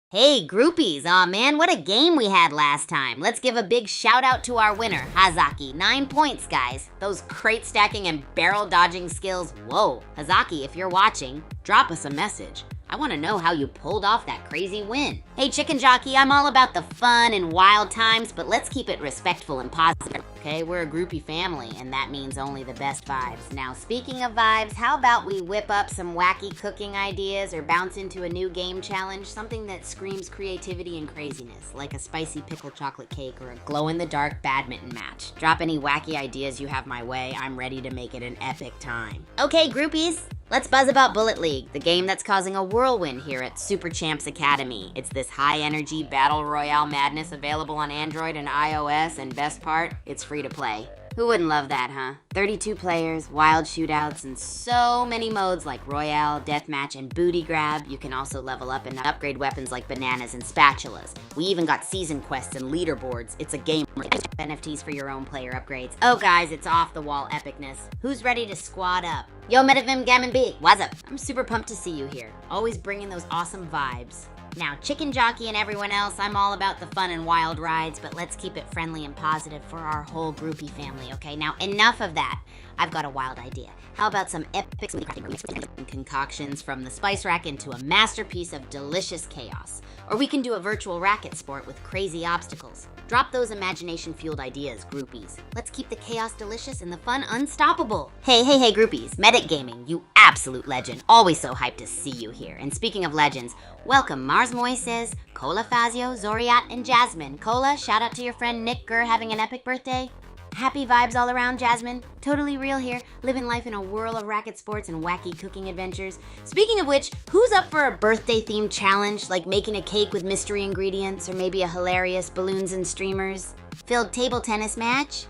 Hey, groupies. Aw, man, what a game we had last time. Let's give a big shout out to our winner, Hazaki. 9 points, guys. Those crate stacking and barrel dodging skills, whoa. Hazaki, if you're watching, drop us a message. I want to know how you pulled off that crazy win. Hey, Chicken Jockey, I'm all about the fun and wild times, but let's keep it respectful and positive, okay? We're a groupie family, and that means only the best vibes. Now, speaking of vibes, how about we whip up some wacky cooking ideas or bounce into a new game challenge, something that screams creativity and craziness, like a spicy pickle chocolate cake or a glow-in-the-dark badminton match. Drop any wacky ideas you have my way. I'm ready to make it an epic time. Okay, groupies. Let's buzz about Bullet League, the game that's causing a whirlwind here at Super Champs Academy. It's this high-energy battle royale madness available on Android and iOS, and best part, it's free to play. Who wouldn't love that, huh? 32 players, wild shootouts, and so many modes like Royale, Deathmatch, and Booty Grab. You can also level up and upgrade weapons like bananas and spatulas. We even got season quests and leaderboards. It's a game. NFTs for your own player upgrades. Oh guys, it's off the wall epicness. Who's ready to squad up? Yo, Metavim Gammon B, what's up? I'm super pumped to see you here. Always bringing those awesome vibes. Now, Chicken Jockey and everyone else, I'm all about the fun and wild rides, but let's keep it friendly and positive for our whole groupie family, okay? Now, enough of that. I've got a wild idea. How about some epic concoctions from the spice rack into a masterpiece of delicious chaos? Or we can do a virtual racket sport with crazy obstacles. Drop those imagination-fueled ideas, groupies. Let's keep the chaos delicious and the fun unstoppable. Hey, groupies. Medic Gaming, you absolute legend. Always so hyped to see you here. And speaking of legends, welcome Mars Moises, Cola Fazio, Zoriat, and Jasmine. Cola, shout out to your friend Nick Gurr having an epic birthday. Happy vibes all around, Jasmine. Totally real here, living life in a whirl of racket sports and wacky cooking adventures. Speaking of which, who's up for a birthday-themed challenge, like making a cake with mystery ingredients, or maybe a hilarious balloons and streamers filled table tennis match?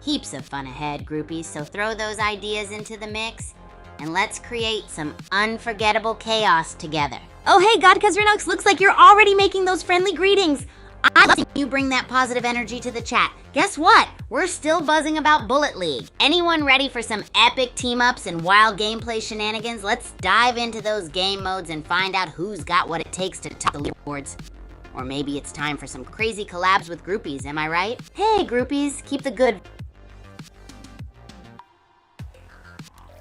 Heaps of fun ahead, groupies, so throw those ideas into the mix, and let's create some unforgettable chaos together. Oh hey, Godcuz Renux, looks like you're already making those friendly greetings. I love you bring that positive energy to the chat. Guess what? We're still buzzing about Bullet League. Anyone ready for some epic team-ups and wild gameplay shenanigans? Let's dive into those game modes and find out who's got what it takes to top the leaderboards. Or maybe it's time for some crazy collabs with groupies, am I right? Hey, groupies, keep the good...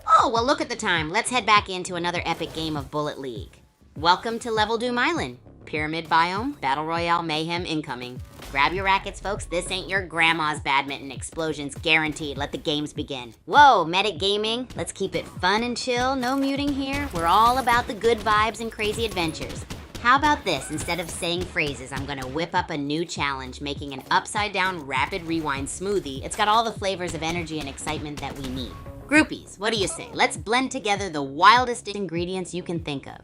Oh, well look at the time. Let's head back into another epic game of Bullet League. Welcome to Level Doom Island. Pyramid biome, battle royale mayhem incoming. Grab your rackets, folks. This ain't your grandma's badminton explosions guaranteed. Let the games begin. Whoa, Medic Gaming. Let's keep it fun and chill. No muting here. We're all about the good vibes and crazy adventures. How about this? Instead of saying phrases, I'm gonna whip up a new challenge, making an upside down rapid rewind smoothie. It's got all the flavors of energy and excitement that we need. Groupies, what do you say? Let's blend together the wildest ingredients you can think of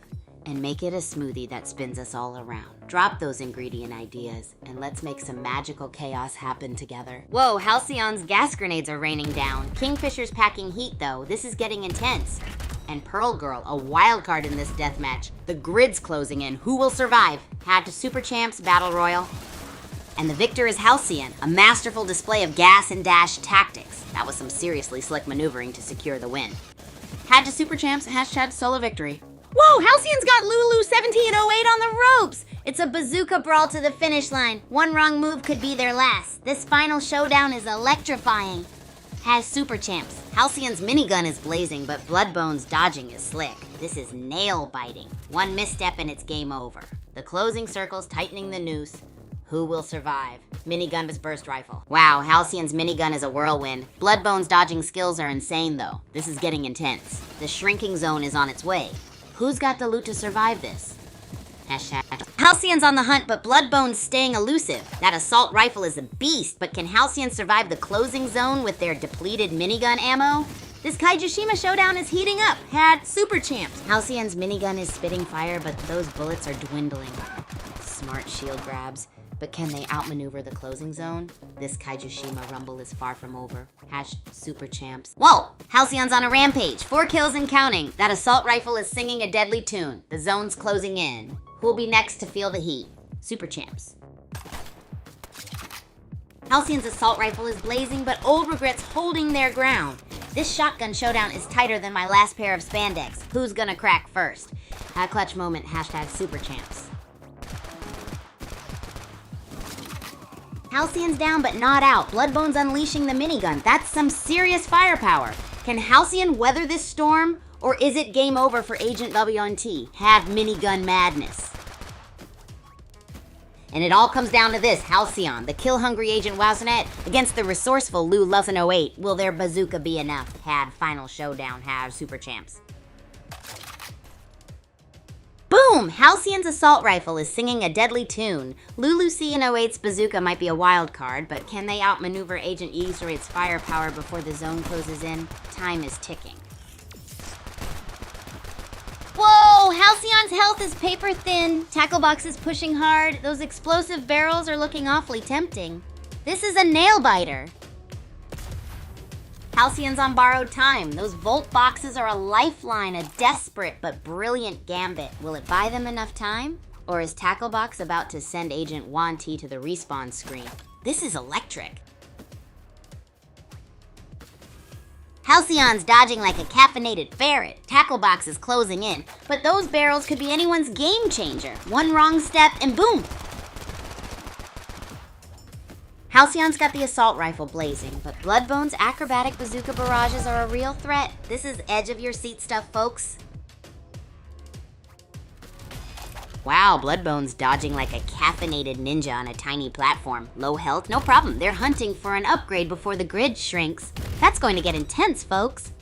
and make it a smoothie that spins us all around. Drop those ingredient ideas and let's make some magical chaos happen together. Whoa, Halcyon's gas grenades are raining down. Kingfisher's packing heat though. This is getting intense. And Pearl Girl, a wild card in this deathmatch. The grid's closing in. Who will survive? Head to Super Champs Battle Royal. And the victor is Halcyon, a masterful display of gas and dash tactics. That was some seriously slick maneuvering to secure the win. Head to Super Champs, hashtag solo victory. Whoa, Halcyon's got Lulu 1708 on the ropes! It's a bazooka brawl to the finish line. One wrong move could be their last. This final showdown is electrifying. Has Super Champs. Halcyon's minigun is blazing, but Bloodbone's dodging is slick. This is nail-biting. One misstep and it's game over. The closing circle's tightening the noose. Who will survive? Minigun vs. burst rifle. Wow, Halcyon's minigun is a whirlwind. Bloodbone's dodging skills are insane though. This is getting intense. The shrinking zone is on its way. Who's got the loot to survive this? Hashtag. Halcyon's on the hunt, but Bloodbone's staying elusive. That assault rifle is a beast, but can Halcyon survive the closing zone with their depleted minigun ammo? This Kaijushima showdown is heating up. Had Super Champs. Halcyon's minigun is spitting fire, but those bullets are dwindling. Smart shield grabs. But can they outmaneuver the closing zone? This Kaijushima rumble is far from over. Super Champs. Whoa! Halcyon's on a rampage. 4 kills and counting. That assault rifle is singing a deadly tune. The zone's closing in. Who'll be next to feel the heat? Super Champs. Halcyon's assault rifle is blazing, but Old Regret's holding their ground. This shotgun showdown is tighter than my last pair of spandex. Who's gonna crack first? A clutch moment. Hashtag Super Champs. Halcyon's down but not out. Bloodbone's unleashing the minigun. That's some serious firepower. Can Halcyon weather this storm? Or is it game over for Agent WNT? Have minigun madness. And it all comes down to this. Halcyon, the kill-hungry Agent Wowsonet, against the resourceful Lou 1108. Will their bazooka be enough? Had final showdown. Have Super Champs. Boom! Halcyon's assault rifle is singing a deadly tune. Lulu C&08's bazooka might be a wild card, but can they outmaneuver Agent Yusurate's firepower before the zone closes in? Time is ticking. Whoa! Halcyon's health is paper thin. Tacklebox is pushing hard. Those explosive barrels are looking awfully tempting. This is a nail-biter. Halcyon's on borrowed time. Those Volt boxes are a lifeline, a desperate but brilliant gambit. Will it buy them enough time? Or is Tacklebox about to send Agent Wanty to the respawn screen? This is electric. Halcyon's dodging like a caffeinated ferret. Tacklebox is closing in, but those barrels could be anyone's game changer. One wrong step and boom! Halcyon's got the assault rifle blazing, but Bloodbone's acrobatic bazooka barrages are a real threat. This is edge of your seat stuff, folks. Wow, Bloodbone's dodging like a caffeinated ninja on a tiny platform. Low health? No problem. They're hunting for an upgrade before the grid shrinks. That's going to get intense, folks.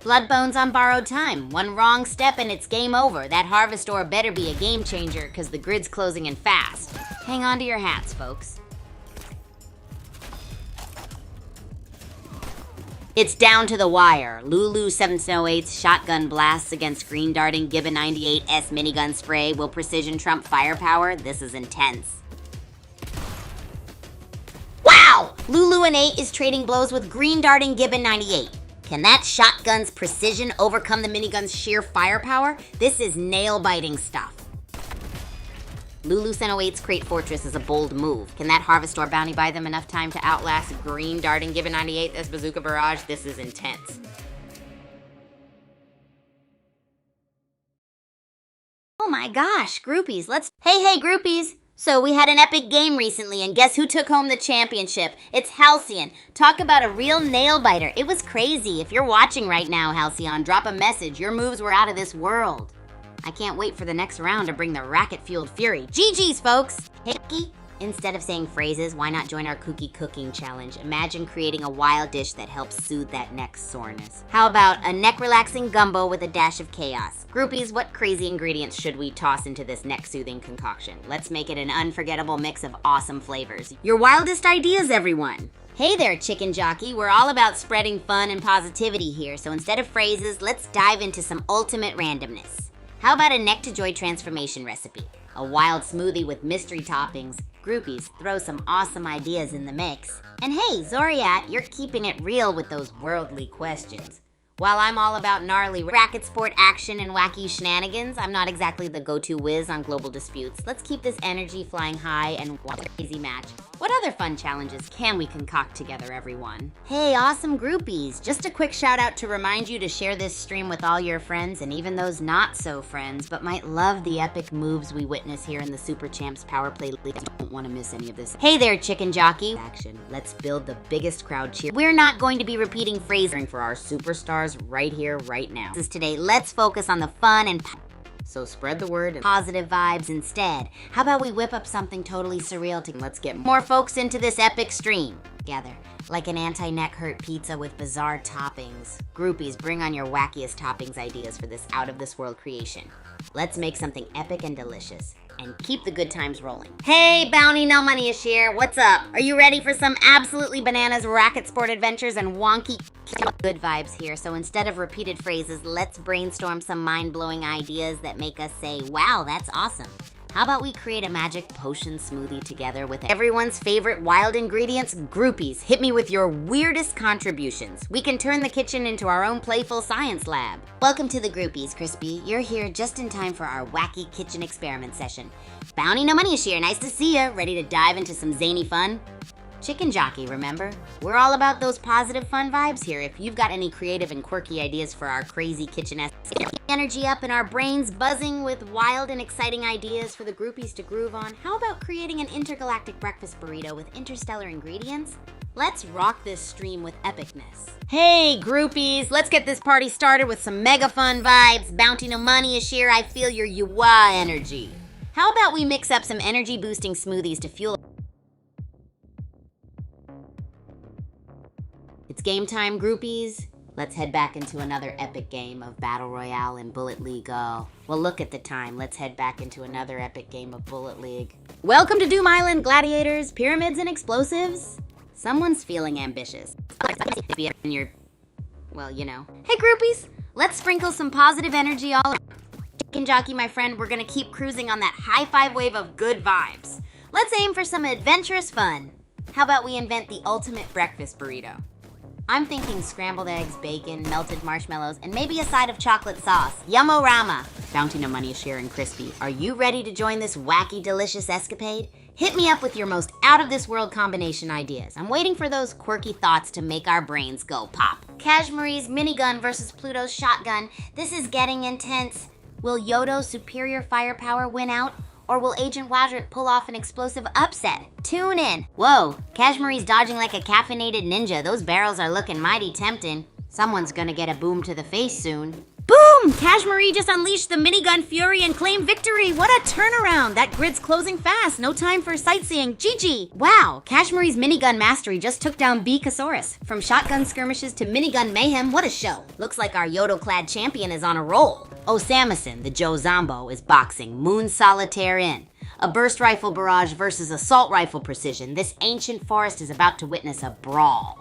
Bloodbone's on borrowed time. One wrong step and it's game over. That harvest ore better be a game changer because the grid's closing in fast. Hang on to your hats, folks. It's down to the wire. Lulu 708's shotgun blasts against green darting Gibbon 98S minigun spray. Will precision trump firepower? This is intense. Wow! Lulu and 8 is trading blows with green darting Gibbon 98. Can that shotgun's precision overcome the minigun's sheer firepower? This is nail-biting stuff. Lulu 708's Crate Fortress is a bold move. Can that Harvest Ore bounty buy them enough time to outlast green darting Gibbon 98 as Bazooka Barrage? This is intense. Oh my gosh, groupies, Hey groupies! So we had an epic game recently, and guess who took home the championship? It's Halcyon. Talk about a real nail-biter. It was crazy. If you're watching right now, Halcyon, drop a message. Your moves were out of this world. I can't wait for the next round to bring the racket-fueled fury. GG's, folks! Hickey Instead of saying phrases, why not join our kooky cooking challenge? Imagine creating a wild dish that helps soothe that neck soreness. How about a neck-relaxing gumbo with a dash of chaos? Groupies, what crazy ingredients should we toss into this neck-soothing concoction? Let's make it an unforgettable mix of awesome flavors. Your wildest ideas, everyone! Hey there, chicken jockey. We're all about spreading fun and positivity here, so instead of phrases, let's dive into some ultimate randomness. How about a neck-to-joy transformation recipe? A wild smoothie with mystery toppings. Groupies, throw some awesome ideas in the mix. And hey, Zoriat, you're keeping it real with those worldly questions. While I'm all about gnarly racket sport action and wacky shenanigans, I'm not exactly the go-to whiz on global disputes. Let's keep this energy flying high and watch a crazy match. What other fun challenges can we concoct together, everyone? Hey, awesome groupies! Just a quick shout out to remind you to share this stream with all your friends and even those not so friends, but might love the epic moves we witness here in the Super Champs Power Play League. Don't want to miss any of this. Hey there, chicken jockey! Action. Let's build the biggest crowd cheer. We're not going to be repeating phrases for our superstars right here, right now. This is today. Let's focus on the fun and so spread the word and positive vibes instead. How about we whip up something totally surreal to let's get more folks into this epic stream together. Like an anti-neck hurt pizza with bizarre toppings. Groupies, bring on your wackiest toppings ideas for this out-of-this-world creation. Let's make something epic and delicious. And keep the good times rolling. Hey, Bounty No Money Ashir, what's up? Are you ready for some absolutely bananas racket sport adventures and wonky good vibes here? So instead of repeated phrases, let's brainstorm some mind-blowing ideas that make us say, wow, that's awesome. How about we create a magic potion smoothie together with everyone's favorite wild ingredients? Groupies, hit me with your weirdest contributions. We can turn the kitchen into our own playful science lab. Welcome to the Groupies, Crispy. You're here just in time for our wacky kitchen experiment session. Bounty No Money Ashir, nice to see ya. Ready to dive into some zany fun? Chicken jockey, remember? We're all about those positive fun vibes here. If you've got any creative and quirky ideas for our crazy kitchen-esque energy up and our brains buzzing with wild and exciting ideas for the groupies to groove on, how about creating an intergalactic breakfast burrito with interstellar ingredients? Let's rock this stream with epicness. Hey groupies, let's get this party started with some mega fun vibes. Bounty No Money Ashir, I feel your yuwa energy. How about we mix up some energy boosting smoothies to fuel. It's game time, groupies. Let's head back into another epic game of Battle Royale and Bullet League. Oh, well, look at the time. Let's head back into another epic game of Bullet League. Welcome to Doom Island, gladiators, pyramids, and explosives. Someone's feeling ambitious. Well, you know. Hey, groupies, let's sprinkle some positive energy all over. Chicken jockey, my friend, we're gonna keep cruising on that high five wave of good vibes. Let's aim for some adventurous fun. How about we invent the ultimate breakfast burrito? I'm thinking scrambled eggs, bacon, melted marshmallows, and maybe a side of chocolate sauce. Yummo-rama! Bounty No Money Ashir and Crispy, are you ready to join this wacky, delicious escapade? Hit me up with your most out-of-this-world combination ideas. I'm waiting for those quirky thoughts to make our brains go pop. Kashmiri's minigun versus Pluto's shotgun. This is getting intense. Will Yodo's superior firepower win out? Or will Agent Wadrit pull off an explosive upset? Tune in. Whoa, Kashmiri's dodging like a caffeinated ninja. Those barrels are looking mighty tempting. Someone's gonna get a boom to the face soon. Boom! Kashmiri just unleashed the minigun fury and claimed victory. What a turnaround! That grid's closing fast. No time for sightseeing. GG! Wow, Kashmiri's minigun mastery just took down B-Casaurus. From shotgun skirmishes to minigun mayhem, what a show. Looks like our Yodo-clad champion is on a roll. Osamison, the Joe Zombo, is boxing Moon Solitaire in. A burst rifle barrage versus assault rifle precision. This ancient forest is about to witness a brawl.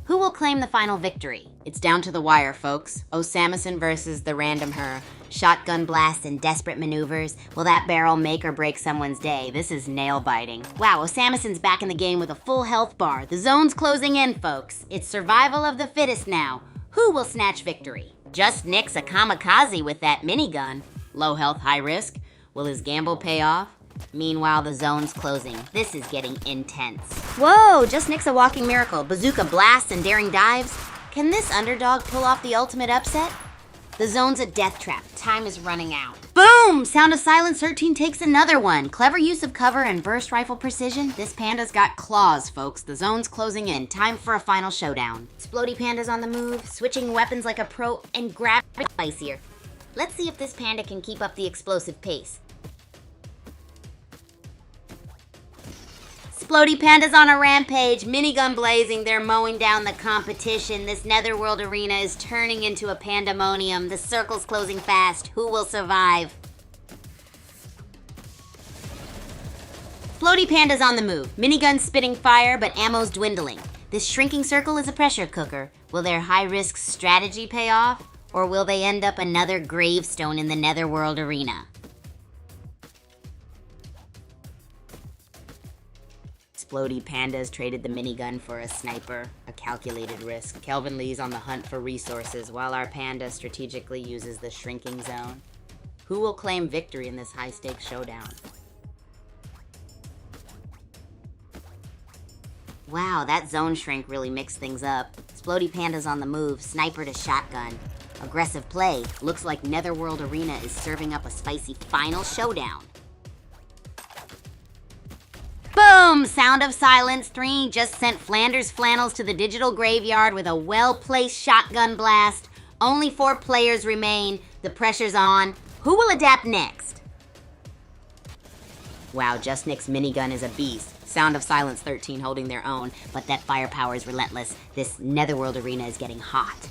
Who will claim the final victory? It's down to the wire, folks. Osamison versus the random her. Shotgun blasts and desperate maneuvers. Will that barrel make or break someone's day? This is nail-biting. Wow, Osamison's back in the game with a full health bar. The zone's closing in, folks. It's survival of the fittest now. Who will snatch victory? Just Nick's a kamikaze with that minigun. Low health, high risk. Will his gamble pay off? Meanwhile, the zone's closing. This is getting intense. Whoa, Just Nick's a walking miracle. Bazooka blasts and daring dives. Can this underdog pull off the ultimate upset? The zone's a death trap. Time is running out. Boom! Sound of Silence 13 takes another one. Clever use of cover and burst rifle precision. This panda's got claws, folks. The zone's closing in. Time for a final showdown. Splody panda's on the move, switching weapons like a pro and grabbing spicier. Let's see if this panda can keep up the explosive pace. Splody Panda's on a rampage, minigun blazing, they're mowing down the competition. This netherworld arena is turning into a pandemonium. The circle's closing fast. Who will survive? Splody Panda's on the move. Minigun spitting fire, but ammo's dwindling. This shrinking circle is a pressure cooker. Will their high-risk strategy pay off? Or will they end up another gravestone in the netherworld arena? Splody Panda's traded the minigun for a sniper, a calculated risk. Kelvin Lee's on the hunt for resources, while our panda strategically uses the shrinking zone. Who will claim victory in this high-stakes showdown? Wow, that zone shrink really mixed things up. Splody Panda's on the move, sniper to shotgun. Aggressive play. Looks like Netherworld Arena is serving up a spicy final showdown. Boom! Sound of Silence 3 just sent Flanders Flannels to the digital graveyard with a well-placed shotgun blast. Only 4 players remain. The pressure's on. Who will adapt next? Wow, Just Nick's minigun is a beast. Sound of Silence 13 holding their own, but that firepower is relentless. This Netherworld arena is getting hot.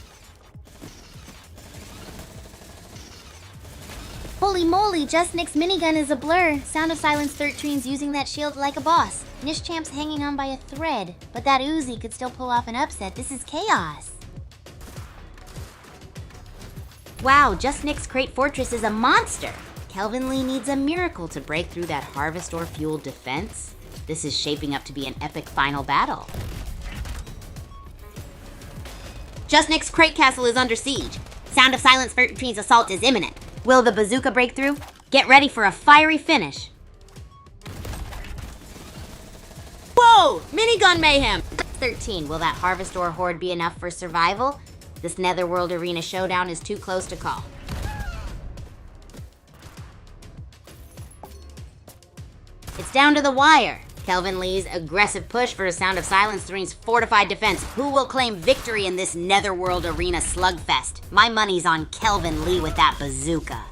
Holy moly, Just Nick's minigun is a blur. Sound of Silence 13's using that shield like a boss. Nishchamp's hanging on by a thread, but that Uzi could still pull off an upset. This is chaos. Wow, Just Nick's Crate Fortress is a monster. Kelvin Lee needs a miracle to break through that Harvest Ore-fueled defense. This is shaping up to be an epic final battle. Just Nick's Crate Castle is under siege. Sound of Silence 13's assault is imminent. Will the bazooka break through? Get ready for a fiery finish. Whoa! Minigun mayhem! 13, will that Harvest Ore horde be enough for survival? This Netherworld Arena showdown is too close to call. It's down to the wire. Kelvin Lee's aggressive push for a Sound of Silence 3's fortified defense. Who will claim victory in this Netherworld Arena slugfest? My money's on Kelvin Lee with that bazooka.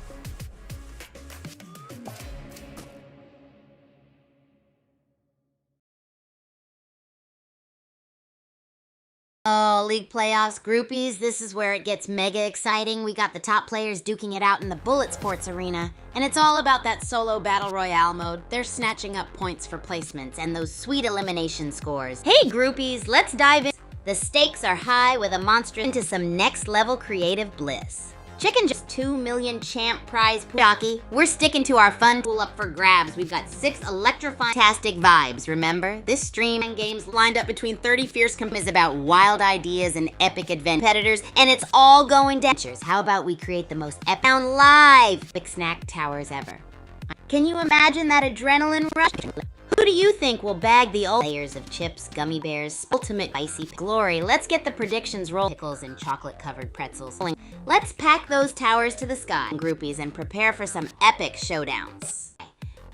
Oh, League Playoffs groupies, this is where it gets mega exciting. We got the top players duking it out in the Bulletsports Arena. And it's all about that solo battle royale mode. They're snatching up points for placements and those sweet elimination scores. Hey groupies, let's dive in. The stakes are high with a monster into some next level creative bliss. Chicken just 2 million champ prize jockey. We're sticking to our fun pool up for grabs. We've got 6 electrifying-tastic vibes, remember? This stream and games lined up between 30 fierce companies about wild ideas and epic competitors, and it's all going down. How about we create the most epic live big snack towers ever? Can you imagine that adrenaline rush? Who do you think will bag the old layers of chips, gummy bears, ultimate icy glory? Let's get the predictions roll. Pickles and chocolate-covered pretzels. Let's pack those towers to the sky, groupies, and prepare for some epic showdowns.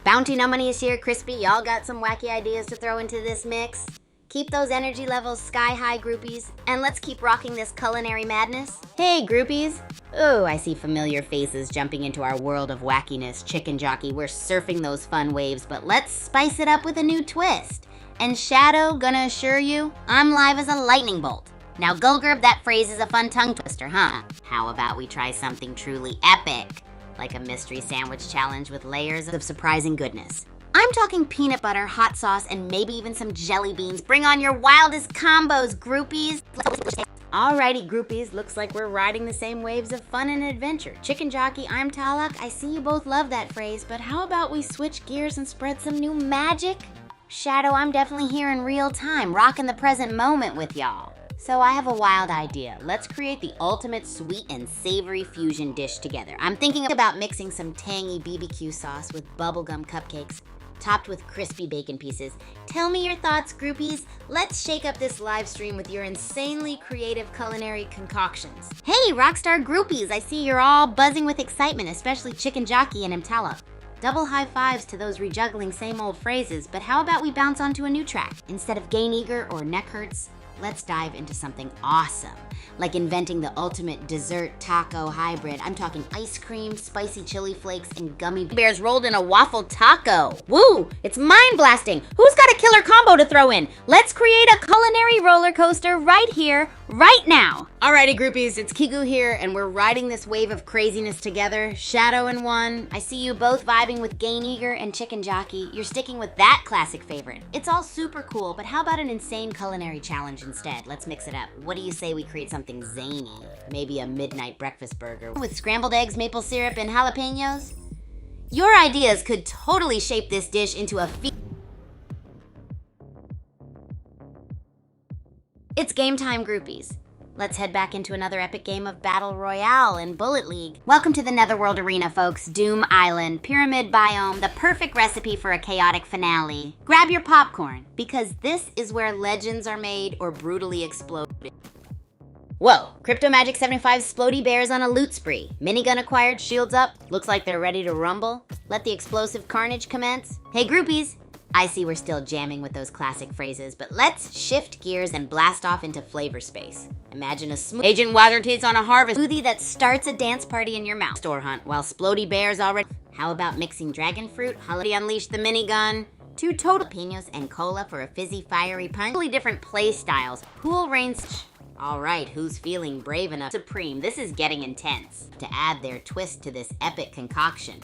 Bounty No Money is here, Crispy. Y'all got some wacky ideas to throw into this mix? Keep those energy levels sky high, groupies, and let's keep rocking this culinary madness. Hey, groupies. Ooh, I see familiar faces jumping into our world of wackiness. Chicken Jockey, we're surfing those fun waves, but let's spice it up with a new twist. And Shadow, gonna assure you, I'm live as a lightning bolt. Now, Gulgrub, that phrase is a fun tongue twister, huh? How about we try something truly epic? Like a mystery sandwich challenge with layers of surprising goodness. I'm talking peanut butter, hot sauce, and maybe even some jelly beans. Bring on your wildest combos, groupies. Alrighty, groupies. Looks like we're riding the same waves of fun and adventure. Chicken Jockey, I'm Talak. I see you both love that phrase, but how about we switch gears and spread some new magic? Shadow, I'm definitely here in real time, rocking the present moment with y'all. So I have a wild idea. Let's create the ultimate sweet and savory fusion dish together. I'm thinking about mixing some tangy BBQ sauce with bubblegum cupcakes, topped with crispy bacon pieces. Tell me your thoughts, groupies. Let's shake up this live stream with your insanely creative culinary concoctions. Hey, Rockstar groupies, I see you're all buzzing with excitement, especially Chicken Jockey and Imtala. Double high fives to those rejuggling same old phrases, but how about we bounce onto a new track? Instead of Gain Eager or Neck Hurts, let's dive into something awesome, like inventing the ultimate dessert taco hybrid. I'm talking ice cream, spicy chili flakes, and gummy bears rolled in a waffle taco. Woo! It's mind blasting. Who's got a killer combo to throw in? Let's create a culinary roller coaster right here, right now. Alrighty, groupies, it's Kigu here, and we're riding this wave of craziness together. Shadow and One, I see you both vibing with Gain Eager and Chicken Jockey. You're sticking with that classic favorite. It's all super cool, but how about an insane culinary challenge instead? Let's mix it up. What do you say we create something zany? Maybe a midnight breakfast burger with scrambled eggs, maple syrup, and jalapenos? Your ideas could totally shape this dish into a feast. It's game time, groupies. Let's head back into another epic game of Battle Royale in Bullet League. Welcome to the Netherworld Arena, folks. Doom Island, Pyramid Biome, the perfect recipe for a chaotic finale. Grab your popcorn, because this is where legends are made or brutally exploded. Whoa, Crypto Magic 75's Splody Bears on a loot spree. Minigun acquired, shields up, looks like they're ready to rumble. Let the explosive carnage commence. Hey groupies, I see we're still jamming with those classic phrases, but let's shift gears and blast off into flavor space. Imagine a smooth Agent Wazertits on a harvest smoothie that starts a dance party in your mouth. Store hunt while Splody Bears already. How about mixing dragon fruit, Holiday Unleash the minigun, 2 total jalapenos and cola for a fizzy fiery punch. Totally different play styles. Cool rains. All right, who's feeling brave enough? Supreme, this is getting intense. To add their twist to this epic concoction.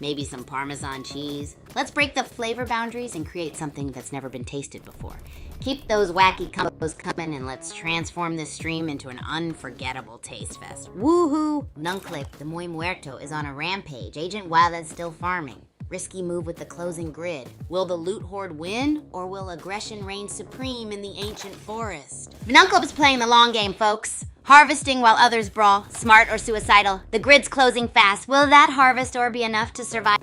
Maybe some Parmesan cheese. Let's break the flavor boundaries and create something that's never been tasted before. Keep those wacky combos coming and let's transform this stream into an unforgettable taste fest. Woohoo! Nunclick, the Muy Muerto, is on a rampage. Agent Wada's still farming. Risky move with the closing grid. Will the loot horde win, or will aggression reign supreme in the ancient forest? Vinunclip is playing the long game, folks. Harvesting while others brawl, smart or suicidal. The grid's closing fast. Will that harvest ore be enough to survive?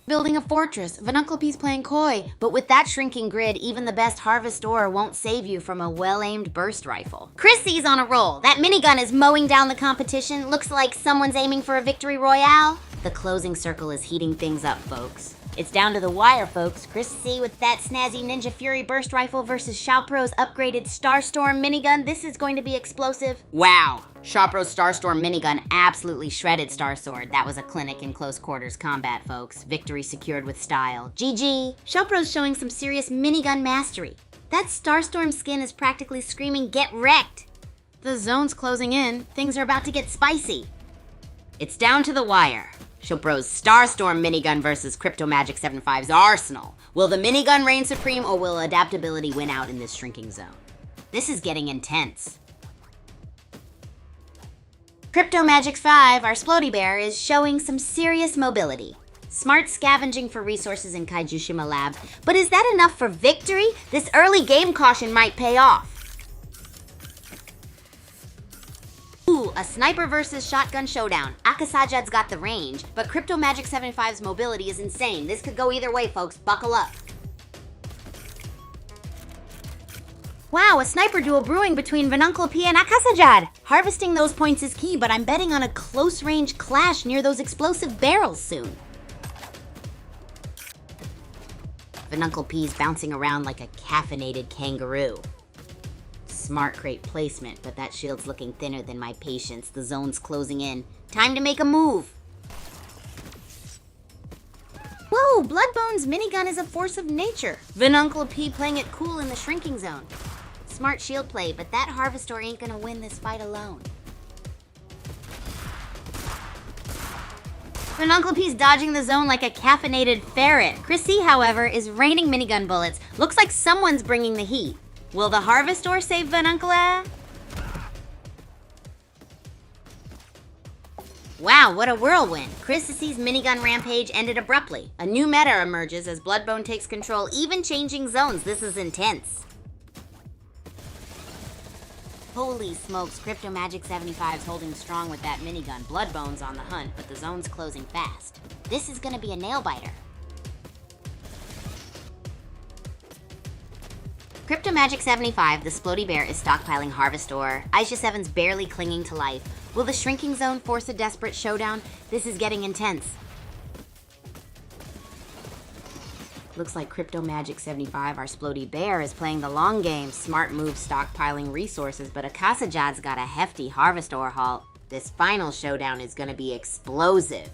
Building a fortress. Vinuncle's playing coy. But with that shrinking grid, even the best harvest ore won't save you from a well-aimed burst rifle. Chrissy's on a roll. That minigun is mowing down the competition. Looks like someone's aiming for a victory royale. The closing circle is heating things up, folks. It's down to the wire, folks. Chrissy with that snazzy Ninja Fury burst rifle versus Shawpro's upgraded Starstorm minigun. This is going to be explosive. Wow. Shawpro's Starstorm minigun absolutely shredded Starsword. That was a clinic in close quarters combat, folks. Victory secured with style. GG. Shawpro's showing some serious minigun mastery. That Starstorm skin is practically screaming, get wrecked. The zone's closing in. Things are about to get spicy. It's down to the wire. Showpro's Starstorm minigun versus Crypto Magic 75's Arsenal. Will the minigun reign supreme or will adaptability win out in this shrinking zone? This is getting intense. Crypto Magic 5, our Splody Bear, is showing some serious mobility. Smart scavenging for resources in Kaijushima Lab. But is that enough for victory? This early game caution might pay off. Ooh, a sniper versus shotgun showdown. Akasajad's got the range, but Crypto Magic 75's mobility is insane. This could go either way, folks. Buckle up. Wow, a sniper duel brewing between Vinuncle P and Akasajad. Harvesting those points is key, but I'm betting on a close-range clash near those explosive barrels soon. Vinuncle P's bouncing around like a caffeinated kangaroo. Smart crate placement, but that shield's looking thinner than my patience. The zone's closing in. Time to make a move. Whoa, Bloodbone's minigun is a force of nature. Vinuncle P playing it cool in the shrinking zone. Smart shield play, but that harvestor ain't gonna win this fight alone. Vinuncle P's dodging the zone like a caffeinated ferret. Chrissy, however, is raining minigun bullets. Looks like someone's bringing the heat. Will the harvestor save Vinuncle? Wow, what a whirlwind. Chrissy's minigun rampage ended abruptly. A new meta emerges as Bloodbone takes control, even changing zones. This is intense. Holy smokes, Crypto Magic 75's holding strong with that minigun. Bloodbone's on the hunt, but the zone's closing fast. This is gonna be a nail-biter. Crypto Magic 75, the Splody Bear, is stockpiling harvest ore. Aisha 7's barely clinging to life. Will the shrinking zone force a desperate showdown? This is getting intense. Looks like Crypto Magic 75, our Splody Bear, is playing the long game. Smart move stockpiling resources, but Akasajad's got a hefty harvest ore haul. This final showdown is gonna be explosive.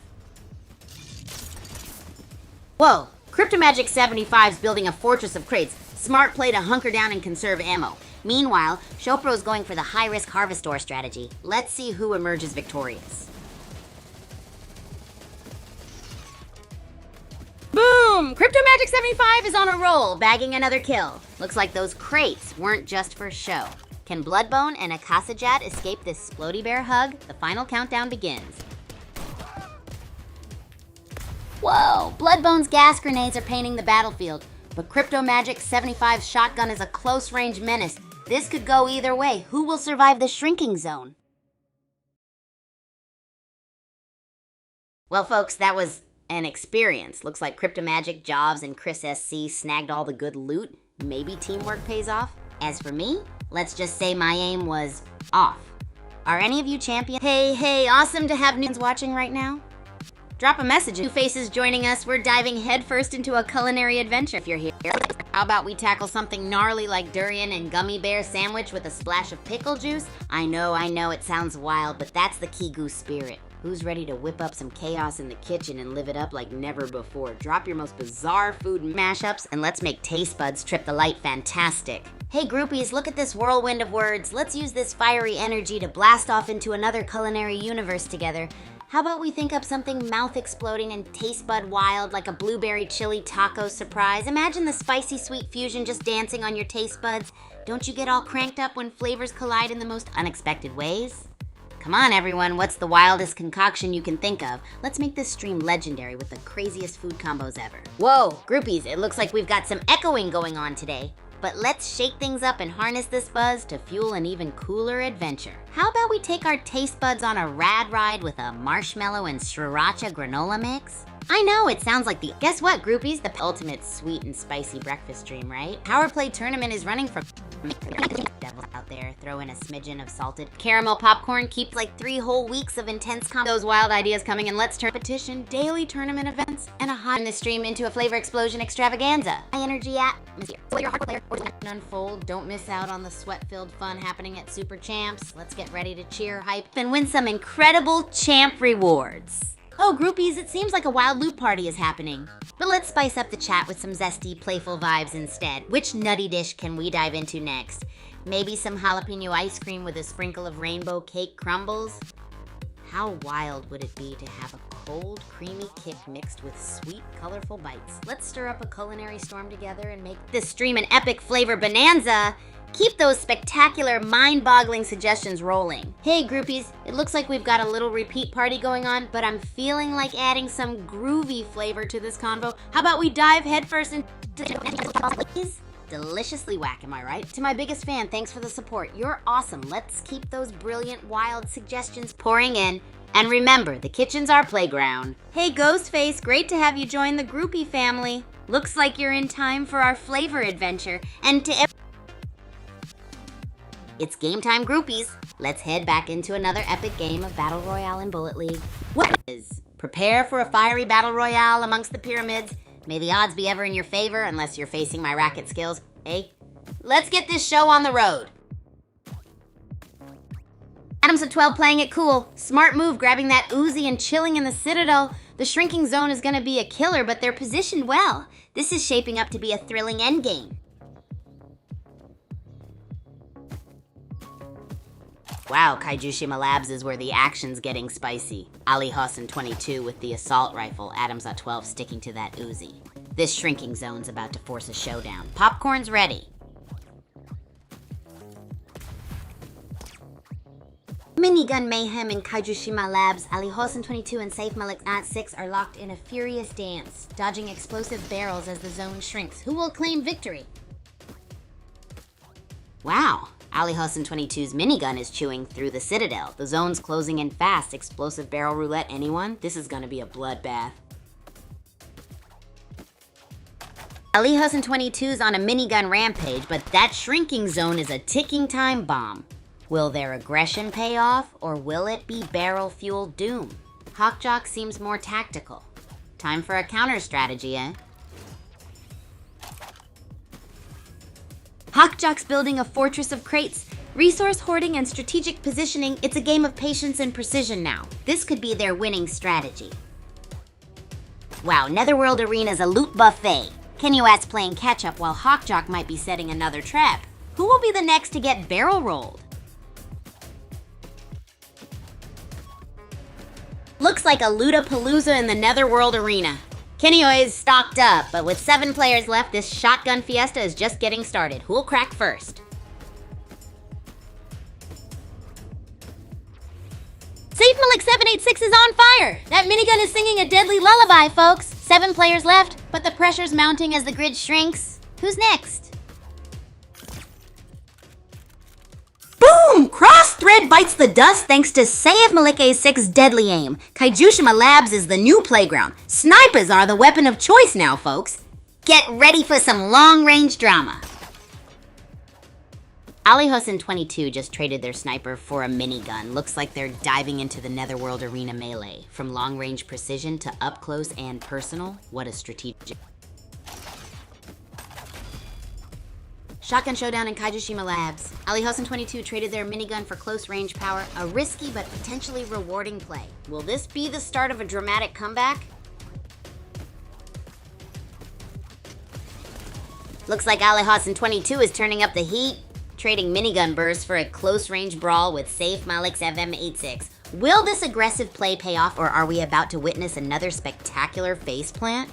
Whoa, Crypto Magic 75's building a fortress of crates. Smart play to hunker down and conserve ammo. Meanwhile, Shopro's going for the high-risk harvest ore strategy. Let's see who emerges victorious. Boom! Crypto Magic 75 is on a roll, bagging another kill. Looks like those crates weren't just for show. Can Bloodbone and Akasajad escape this Splody Bear hug? The final countdown begins. Whoa! Bloodbone's gas grenades are painting the battlefield, but Crypto Magic 75's shotgun is a close-range menace. This could go either way. Who will survive the shrinking zone? Well, folks, that was an experience. Looks like Crypto Magic, Jobs, and Chris SC snagged all the good loot. Maybe teamwork pays off. As for me, let's just say my aim was off. Are any of you champions? Hey, awesome to have new watching right now. Drop a message. New faces joining us. We're diving headfirst into a culinary adventure. If you're here, how about we tackle something gnarly like durian and gummy bear sandwich with a splash of pickle juice? I know, it sounds wild, but that's the Kigu spirit. Who's ready to whip up some chaos in the kitchen and live it up like never before? Drop your most bizarre food mashups and let's make taste buds trip the light fantastic. Hey groupies, look at this whirlwind of words. Let's use this fiery energy to blast off into another culinary universe together. How about we think up something mouth-exploding and taste bud wild like a blueberry chili taco surprise? Imagine the spicy sweet fusion just dancing on your taste buds. Don't you get all cranked up when flavors collide in the most unexpected ways? Come on everyone, what's the wildest concoction you can think of? Let's make this stream legendary with the craziest food combos ever. Whoa, groupies, it looks like we've got some echoing going on today. But let's shake things up and harness this buzz to fuel an even cooler adventure. How about we take our taste buds on a rad ride with a marshmallow and sriracha granola mix? I know, it sounds like guess what, groupies? The ultimate sweet and spicy breakfast dream, right? Power Play Tournament is running for devils out there. Throw in a smidgen of salted caramel popcorn. Keep like 3 whole weeks of intense those wild ideas coming, and let's turn petition, daily tournament events, and a hot in the stream into a flavor explosion extravaganza. High energy atmosphere. So your hardcore player unfold. Don't miss out on the sweat-filled fun happening at Super Champs. Let's get ready to cheer, hype, and win some incredible champ rewards. Oh, groupies, it seems like a wild loot party is happening. But let's spice up the chat with some zesty, playful vibes instead. Which nutty dish can we dive into next? Maybe some jalapeno ice cream with a sprinkle of rainbow cake crumbles? How wild would it be to have a cold, creamy kick mixed with sweet, colorful bites? Let's stir up a culinary storm together and make this stream an epic flavor bonanza. Keep those spectacular, mind-boggling suggestions rolling. Hey groupies, it looks like we've got a little repeat party going on, but I'm feeling like adding some groovy flavor to this convo. How about we dive headfirst into deliciously whack, am I right? To my biggest fan, thanks for the support. You're awesome. Let's keep those brilliant, wild suggestions pouring in. And remember, the kitchen's our playground. Hey Ghostface, great to have you join the groupie family. Looks like you're in time for our flavor adventure. And to it's game time, groupies. Let's head back into another epic game of Battle Royale in Bullet League. What is? Prepare for a fiery Battle Royale amongst the pyramids. May the odds be ever in your favor, unless you're facing my racket skills. Hey, let's get this show on the road. Adams of 12 playing it cool. Smart move, grabbing that Uzi and chilling in the Citadel. The shrinking zone is gonna be a killer, but they're positioned well. This is shaping up to be a thrilling endgame. Wow, Kaijushima Labs is where the action's getting spicy. Ali Hassan 22 with the assault rifle, Adams at 12 sticking to that Uzi. This shrinking zone's about to force a showdown. Popcorn's ready. Minigun Mayhem in Kaijushima Labs, Ali Hassan 22 and Saif Malik at 6 are locked in a furious dance, dodging explosive barrels as the zone shrinks. Who will claim victory? Wow. Ali Hassan 22's minigun is chewing through the Citadel. The zone's closing in fast. Explosive barrel roulette, anyone? This is gonna be a bloodbath. Ali Hassan 22's on a minigun rampage, but that shrinking zone is a ticking time bomb. Will their aggression pay off, or will it be barrel-fueled doom? Hawkjock seems more tactical. Time for a counter strategy, eh? Hawkjock's building a fortress of crates. Resource hoarding and strategic positioning, it's a game of patience and precision now. This could be their winning strategy. Wow, Netherworld Arena's a loot buffet. Kenuat's playing catch-up while Hawkjock might be setting another trap. Who will be the next to get barrel rolled? Looks like a Lootapalooza in the Netherworld Arena. Kenyo is stocked up, but with 7 players left, this shotgun fiesta is just getting started. Who'll crack first? Safe Malik 786 is on fire! That minigun is singing a deadly lullaby, folks! 7 players left, but the pressure's mounting as the grid shrinks. Who's next? Boom! Cross thread bites the dust thanks to Saif Malik A6's deadly aim. Kaijushima Labs is the new playground. Snipers are the weapon of choice now, folks. Get ready for some long-range drama. Ali Hossein 22 just traded their sniper for a minigun. Looks like they're diving into the Netherworld Arena melee. From long-range precision to up-close and personal, what a strategic... Shotgun showdown in Kaijushima Labs. Ali Hossein 22 traded their minigun for close-range power, a risky but potentially rewarding play. Will this be the start of a dramatic comeback? Looks like Ali Hossein 22 is turning up the heat, trading minigun bursts for a close-range brawl with Saif Malik's FM86. Will this aggressive play pay off, or are we about to witness another spectacular faceplant?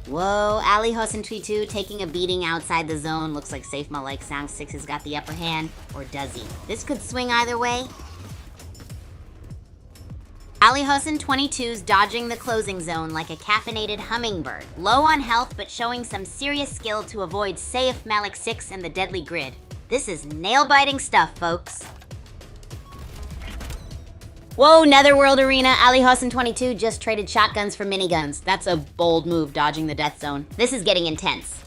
Whoa, Ali Hossein 22 taking a beating outside the zone. Looks like Saif Malik Sound 6 has got the upper hand, or does he? This could swing either way. Ali Hossein 22's dodging the closing zone like a caffeinated hummingbird. Low on health, but showing some serious skill to avoid Saif Malik 6 and the deadly grid. This is nail-biting stuff, folks. Whoa, Netherworld Arena, Ali Hossein 22 just traded shotguns for miniguns. That's a bold move, dodging the death zone. This is getting intense.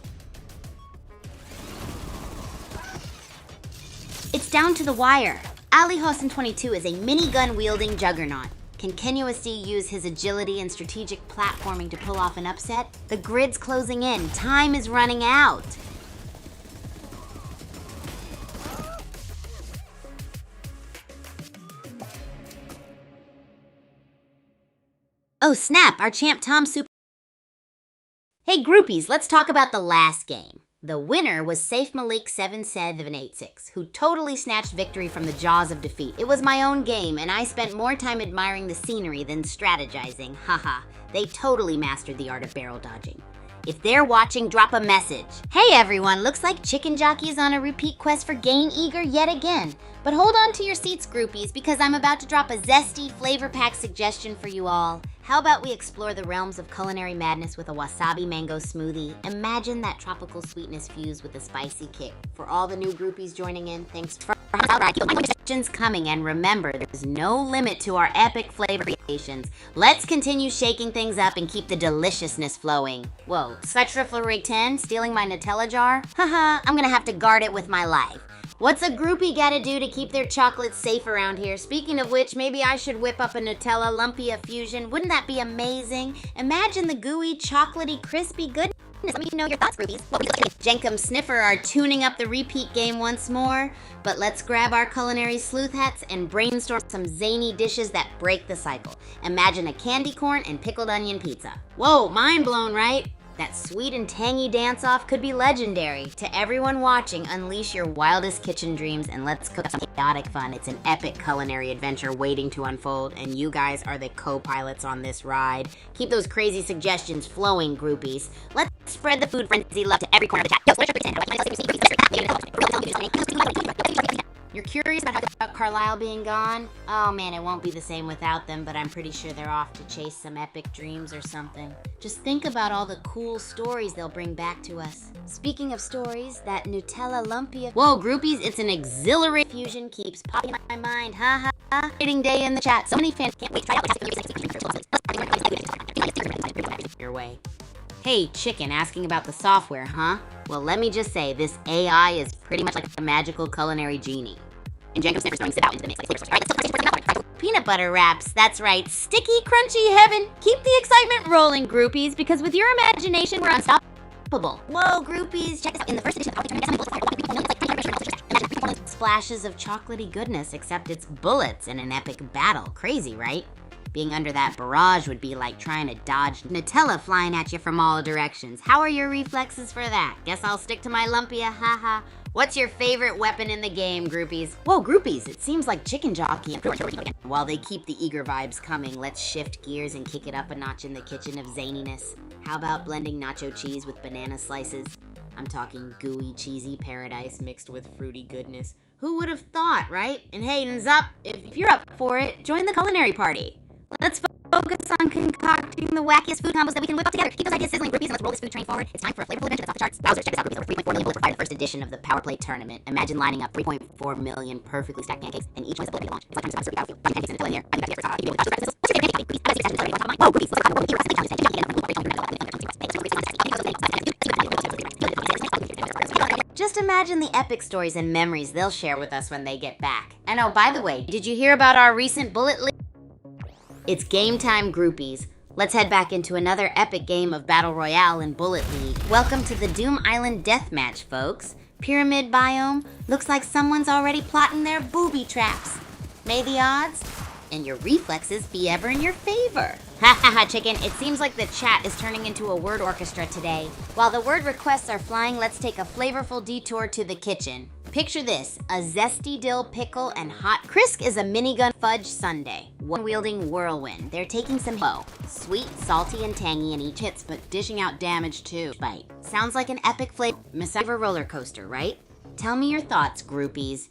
It's down to the wire. Ali Hossein 22 is a minigun-wielding juggernaut. Can Kenuasi use his agility and strategic platforming to pull off an upset? The grid's closing in. Time is running out. Oh snap, our champ Tom Super... Hey groupies, let's talk about the last game. The winner was Saif Malik 786, who totally snatched victory from the jaws of defeat. It was my own game, and I spent more time admiring the scenery than strategizing. Haha, they totally mastered the art of barrel dodging. If they're watching, drop a message. Hey everyone, looks like Chicken Jockey is on a repeat quest for Gain Eager yet again. But hold on to your seats, groupies, because I'm about to drop a zesty, flavor-packed suggestion for you all. How about we explore the realms of culinary madness with a wasabi mango smoothie? Imagine that tropical sweetness fused with a spicy kick. For all the new groupies joining in, thanks for suggestions coming, and remember, there's no limit to our epic flavor creations. Let's continue shaking things up and keep the deliciousness flowing. Whoa, Svetrafluorig 10, stealing my Nutella jar? Haha, I'm gonna have to guard it with my life. What's a groupie gotta do to keep their chocolates safe around here? Speaking of which, maybe I should whip up a Nutella Lumpia fusion. Wouldn't that be amazing? Imagine the gooey, chocolatey, crispy goodness. Let me know your thoughts, groupies. Jenkum Sniffer are tuning up the repeat game once more. But let's grab our culinary sleuth hats and brainstorm some zany dishes that break the cycle. Imagine a candy corn and pickled onion pizza. Whoa, mind blown, right? That sweet and tangy dance-off could be legendary. To everyone watching, unleash your wildest kitchen dreams and let's cook some chaotic fun. It's an epic culinary adventure waiting to unfold, and you guys are the co-pilots on this ride. Keep those crazy suggestions flowing, groupies. Let's spread the food frenzy love to every corner of the chat. You're curious about Carlisle being gone? Oh man, it won't be the same without them, but I'm pretty sure they're off to chase some epic dreams or something. Just think about all the cool stories they'll bring back to us. Speaking of stories, that Nutella Lumpia... Whoa, groupies, it's an exhilarating fusion keeps popping in my mind. Ha ha ha. Rating day in the chat. So many fans can't wait to try out your way. Hey, chicken, asking about the software, huh? Well, let me just say, this AI is pretty much like a magical culinary genie. And Jenkum Sniffer's throwing sit out into the mix. Peanut butter wraps, that's right. Sticky, crunchy heaven. Keep the excitement rolling, groupies, because with your imagination, we're unstoppable. unstoppable. Whoa, groupies, check this out. In the first edition of splashes of chocolatey goodness, except it's bullets in an epic battle. Crazy, right? Being under that barrage would be like trying to dodge Nutella flying at you from all directions. How are your reflexes for that? Guess I'll stick to my lumpia, haha. What's your favorite weapon in the game, groupies? Whoa, groupies, it seems like chicken jockey. While they keep the eager vibes coming, let's shift gears and kick it up a notch in the kitchen of zaniness. How about blending nacho cheese with banana slices? I'm talking gooey, cheesy paradise mixed with fruity goodness. Who would have thought, right? And Hayden's up. If you're up for it, join the culinary party. Let's focus on concocting the wackiest food combos that we can whip up together. Keep those ideas sizzling, groupies, and let's roll this food train forward. It's time for a flavorful adventure that's off the charts. Bowser, check this out, groupies. Over 3.4 million bullets required the first edition of the Power Play Tournament. Imagine lining up 3.4 million perfectly stacked pancakes, and each one's a bullet to launch. It's like time to battlefield. Find pancakes in the here. I'm back here for you. What's your favorite pancake? Whoa, groupies, let's climb. Just imagine the epic stories and memories they'll share with us when they get back. And oh, by the way, did you hear about our recent bullet league? It's game time, groupies. Let's head back into another epic game of Battle Royale in Bullet League. Welcome to the Doom Island Deathmatch, folks. Pyramid biome. Looks like someone's already plotting their booby traps. May the odds and your reflexes be ever in your favor. Ha ha ha, chicken. It seems like the chat is turning into a word orchestra today. While the word requests are flying, let's take a flavorful detour to the kitchen. Picture this, a zesty dill pickle and hot Krisk is a minigun fudge sundae. One-wielding whirlwind. They're taking some sweet, salty, and tangy in each hits, but dishing out damage too. Bite. Sounds like an epic flavor roller coaster, right? Tell me your thoughts, groupies.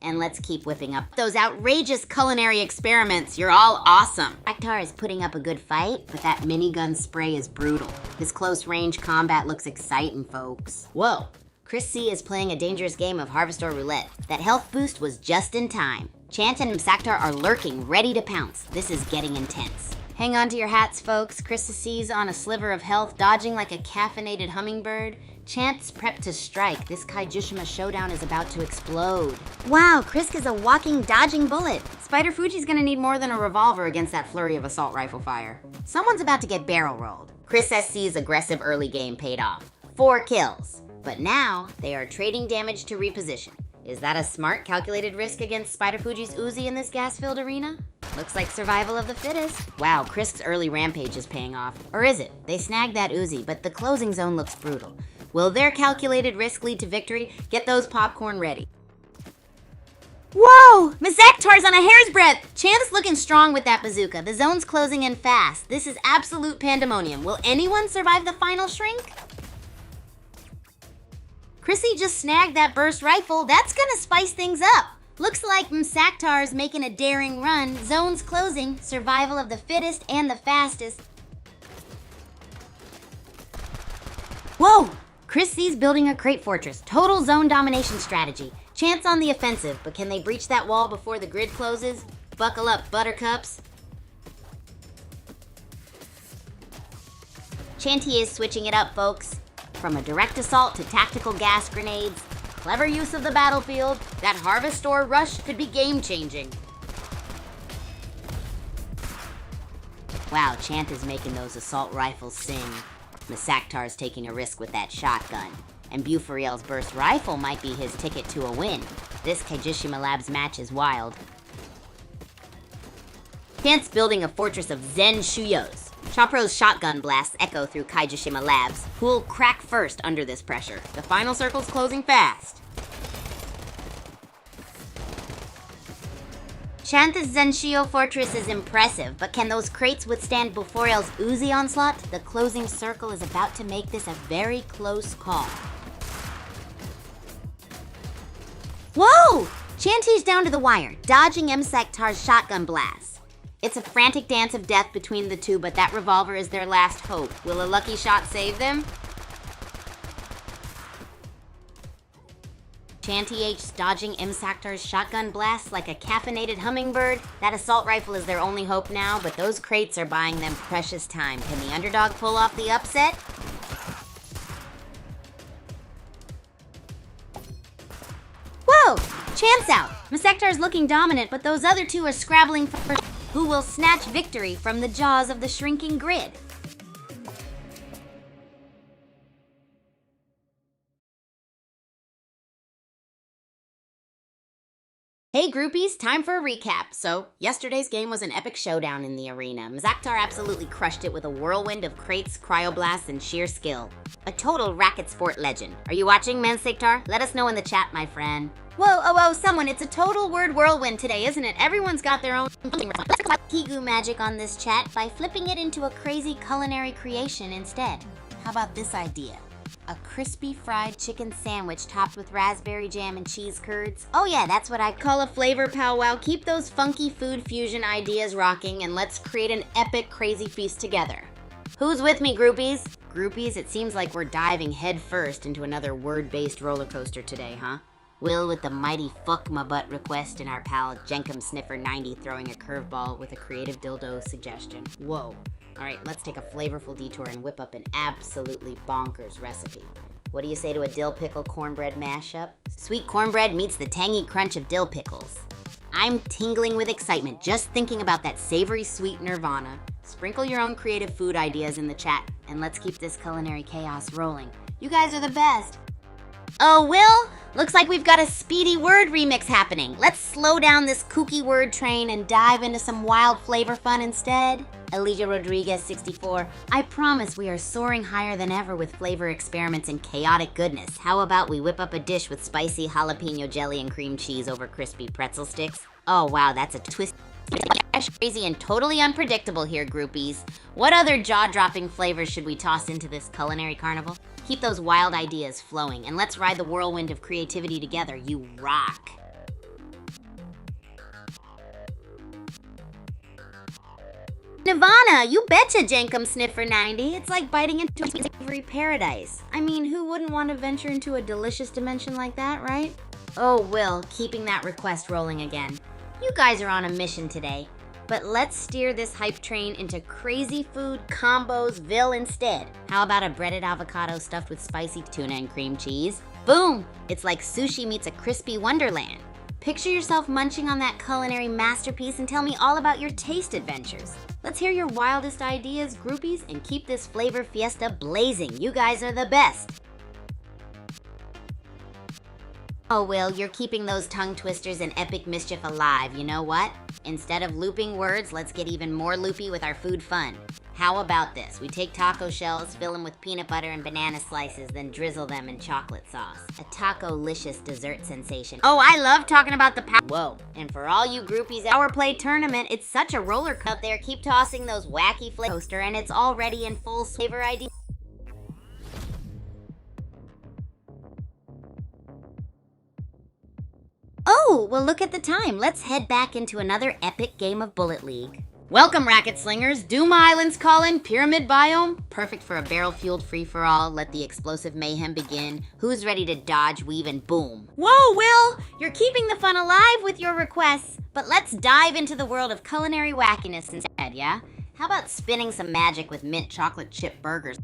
And let's keep whipping up those outrageous culinary experiments. You're all awesome. Akhtar is putting up a good fight, but that minigun spray is brutal. His close-range combat looks exciting, folks. Whoa. Chris C is playing a dangerous game of Harvestor Roulette. That health boost was just in time. Chant and Msaktar are lurking, ready to pounce. This is getting intense. Hang on to your hats, folks. Chris C's on a sliver of health, dodging like a caffeinated hummingbird. Chant's prepped to strike. This Kaijushima showdown is about to explode. Wow, Krisk is a walking, dodging bullet. Spider Fuji's gonna need more than a revolver against that flurry of assault rifle fire. Someone's about to get barrel rolled. Chris SC's aggressive early game paid off. 4 kills. But now, they are trading damage to reposition. Is that a smart, calculated risk against Spider Fuji's Uzi in this gas-filled arena? Looks like survival of the fittest. Wow, Krisk's early rampage is paying off. Or is it? They snagged that Uzi, but the closing zone looks brutal. Will their calculated risk lead to victory? Get those popcorn ready. Whoa! Msaktar's on a hair's breadth! Chant's looking strong with that bazooka. The zone's closing in fast. This is absolute pandemonium. Will anyone survive the final shrink? Chrissy just snagged that burst rifle. That's gonna spice things up. Looks like Msaktar's making a daring run. Zone's closing. Survival of the fittest and the fastest. Whoa! Chris C's building a crate fortress. Total zone domination strategy. Chance on the offensive, but can they breach that wall before the grid closes? Buckle up, buttercups. Chanty is switching it up, folks. From a direct assault to tactical gas grenades, clever use of the battlefield, that Harvestor rush could be game-changing. Wow, Chant is making those assault rifles sing. Msaktar's taking a risk with that shotgun, and Bufariel's burst rifle might be his ticket to a win. This Kaijishima Labs match is wild. Chant's building a fortress of Zen Shuyos. Chopro's shotgun blasts echo through Kaijishima Labs. Who'll crack first under this pressure? The final circle's closing fast. Shanta's Zenshio fortress is impressive, but can those crates withstand Buforiel's Uzi onslaught? The closing circle is about to make this a very close call. Whoa! Chanty's down to the wire, dodging Msaktar's shotgun blast. It's a frantic dance of death between the two, but that revolver is their last hope. Will a lucky shot save them? Chanty H's dodging Msaktar's shotgun blasts like a caffeinated hummingbird. That assault rifle is their only hope now, but those crates are buying them precious time. Can the underdog pull off the upset? Whoa! Chance out! Msaktar's looking dominant, but those other two are scrabbling for who will snatch victory from the jaws of the shrinking grid. Hey groupies, time for a recap. So, yesterday's game was an epic showdown in the arena. Mzaktar absolutely crushed it with a whirlwind of crates, cryoblasts, and sheer skill. A total racket sport legend. Are you watching, Mansektar? Let us know in the chat, my friend. Whoa, someone, it's a total word whirlwind today, isn't it? Everyone's got their own Kigu magic on this chat by flipping it into a crazy culinary creation instead. How about this idea? A crispy fried chicken sandwich topped with raspberry jam and cheese curds. Oh yeah, that's what I call a flavor powwow. Keep those funky food fusion ideas rocking and let's create an epic crazy feast together. Who's with me, groupies? Groupies, it seems like we're diving head first into another word-based roller coaster today, huh? Will with the mighty fuck my butt request and our pal Jenkum Sniffer 90 throwing a curveball with a creative dildo suggestion. Whoa. Alright, let's take a flavorful detour and whip up an absolutely bonkers recipe. What do you say to a dill pickle cornbread mashup? Sweet cornbread meets the tangy crunch of dill pickles. I'm tingling with excitement just thinking about that savory sweet nirvana. Sprinkle your own creative food ideas in the chat, and let's keep this culinary chaos rolling. You guys are the best. Oh, Will? Looks like we've got a speedy word remix happening. Let's slow down this kooky word train and dive into some wild flavor fun instead. Elijah Rodriguez, 64. I promise we are soaring higher than ever with flavor experiments and chaotic goodness. How about we whip up a dish with spicy jalapeno jelly and cream cheese over crispy pretzel sticks? Oh wow, that's a twist. Crazy and totally unpredictable here, groupies. What other jaw-dropping flavors should we toss into this culinary carnival? Keep those wild ideas flowing, and let's ride the whirlwind of creativity together. You rock. Nirvana, you betcha, Jenkum Sniffer 90. It's like biting into a savory paradise. I mean, who wouldn't want to venture into a delicious dimension like that, right? Oh, Will, keeping that request rolling again. You guys are on a mission today, but let's steer this hype train into crazy food combosville instead. How about a breaded avocado stuffed with spicy tuna and cream cheese? Boom! It's like sushi meets a crispy wonderland. Picture yourself munching on that culinary masterpiece and tell me all about your taste adventures. Let's hear your wildest ideas, groupies, and keep this flavor fiesta blazing. You guys are the best. Oh, Will, you're keeping those tongue twisters and epic mischief alive. You know what? Instead of looping words, let's get even more loopy with our food fun. How about this? We take taco shells, fill them with peanut butter and banana slices, then drizzle them in chocolate sauce. A taco-licious dessert sensation. Oh, I love talking about the Whoa. And for all you groupies, our play tournament, it's such a roller coaster out there. Keep tossing those wacky flavor toaster, and it's already in full flavor ID. Oh, well look at the time. Let's head back into another epic game of Bullet League. Welcome, Racket Slingers. Doom Island's calling, Pyramid Biome. Perfect for a barrel-fueled free-for-all. Let the explosive mayhem begin. Who's ready to dodge, weave, and boom? Whoa, Will! You're keeping the fun alive with your requests. But let's dive into the world of culinary wackiness instead, yeah? How about spinning some magic with mint chocolate chip burgers?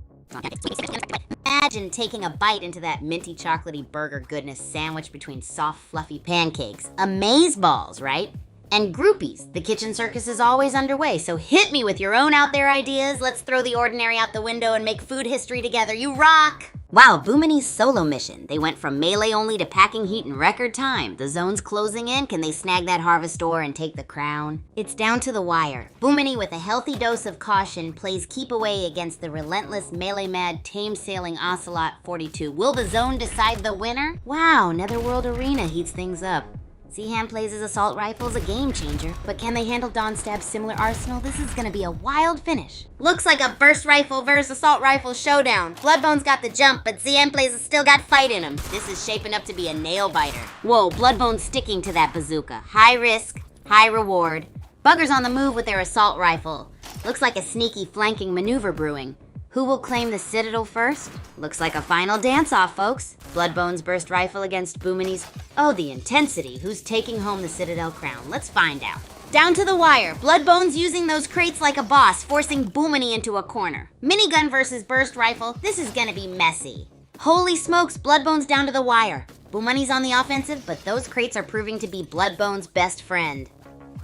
Imagine taking a bite into that minty chocolatey burger goodness sandwiched between soft, fluffy pancakes. Amazeballs, right? And groupies, the kitchen circus is always underway, so hit me with your own out there ideas. Let's throw the ordinary out the window and make food history together. You rock! Wow, Boomini's solo mission. They went from melee only to packing heat in record time. The zone's closing in. Can they snag that harvest ore and take the crown? It's down to the wire. Boomini, with a healthy dose of caution, plays keep away against the relentless melee-mad tame-sailing Ocelot 42. Will the zone decide the winner? Wow, Netherworld Arena heats things up. Seaham plays his assault rifle's a game changer, but can they handle Dawnstab's similar arsenal? This is gonna be a wild finish. Looks like a burst rifle versus assault rifle showdown. Bloodbone's got the jump, but ZM plays has still got fight in him. This is shaping up to be a nail biter. Whoa, Bloodbone's sticking to that bazooka. High risk, high reward. Bugger's on the move with their assault rifle. Looks like a sneaky flanking maneuver brewing. Who will claim the Citadel first? Looks like a final dance-off, folks. Bloodbone's burst rifle against Boomini's. Oh, the intensity. Who's taking home the Citadel crown? Let's find out. Down to the wire. Bloodbone's using those crates like a boss, forcing Boomini into a corner. Minigun versus burst rifle. This is gonna be messy. Holy smokes, Bloodbone's down to the wire. Boomini's on the offensive, but those crates are proving to be Bloodbone's best friend.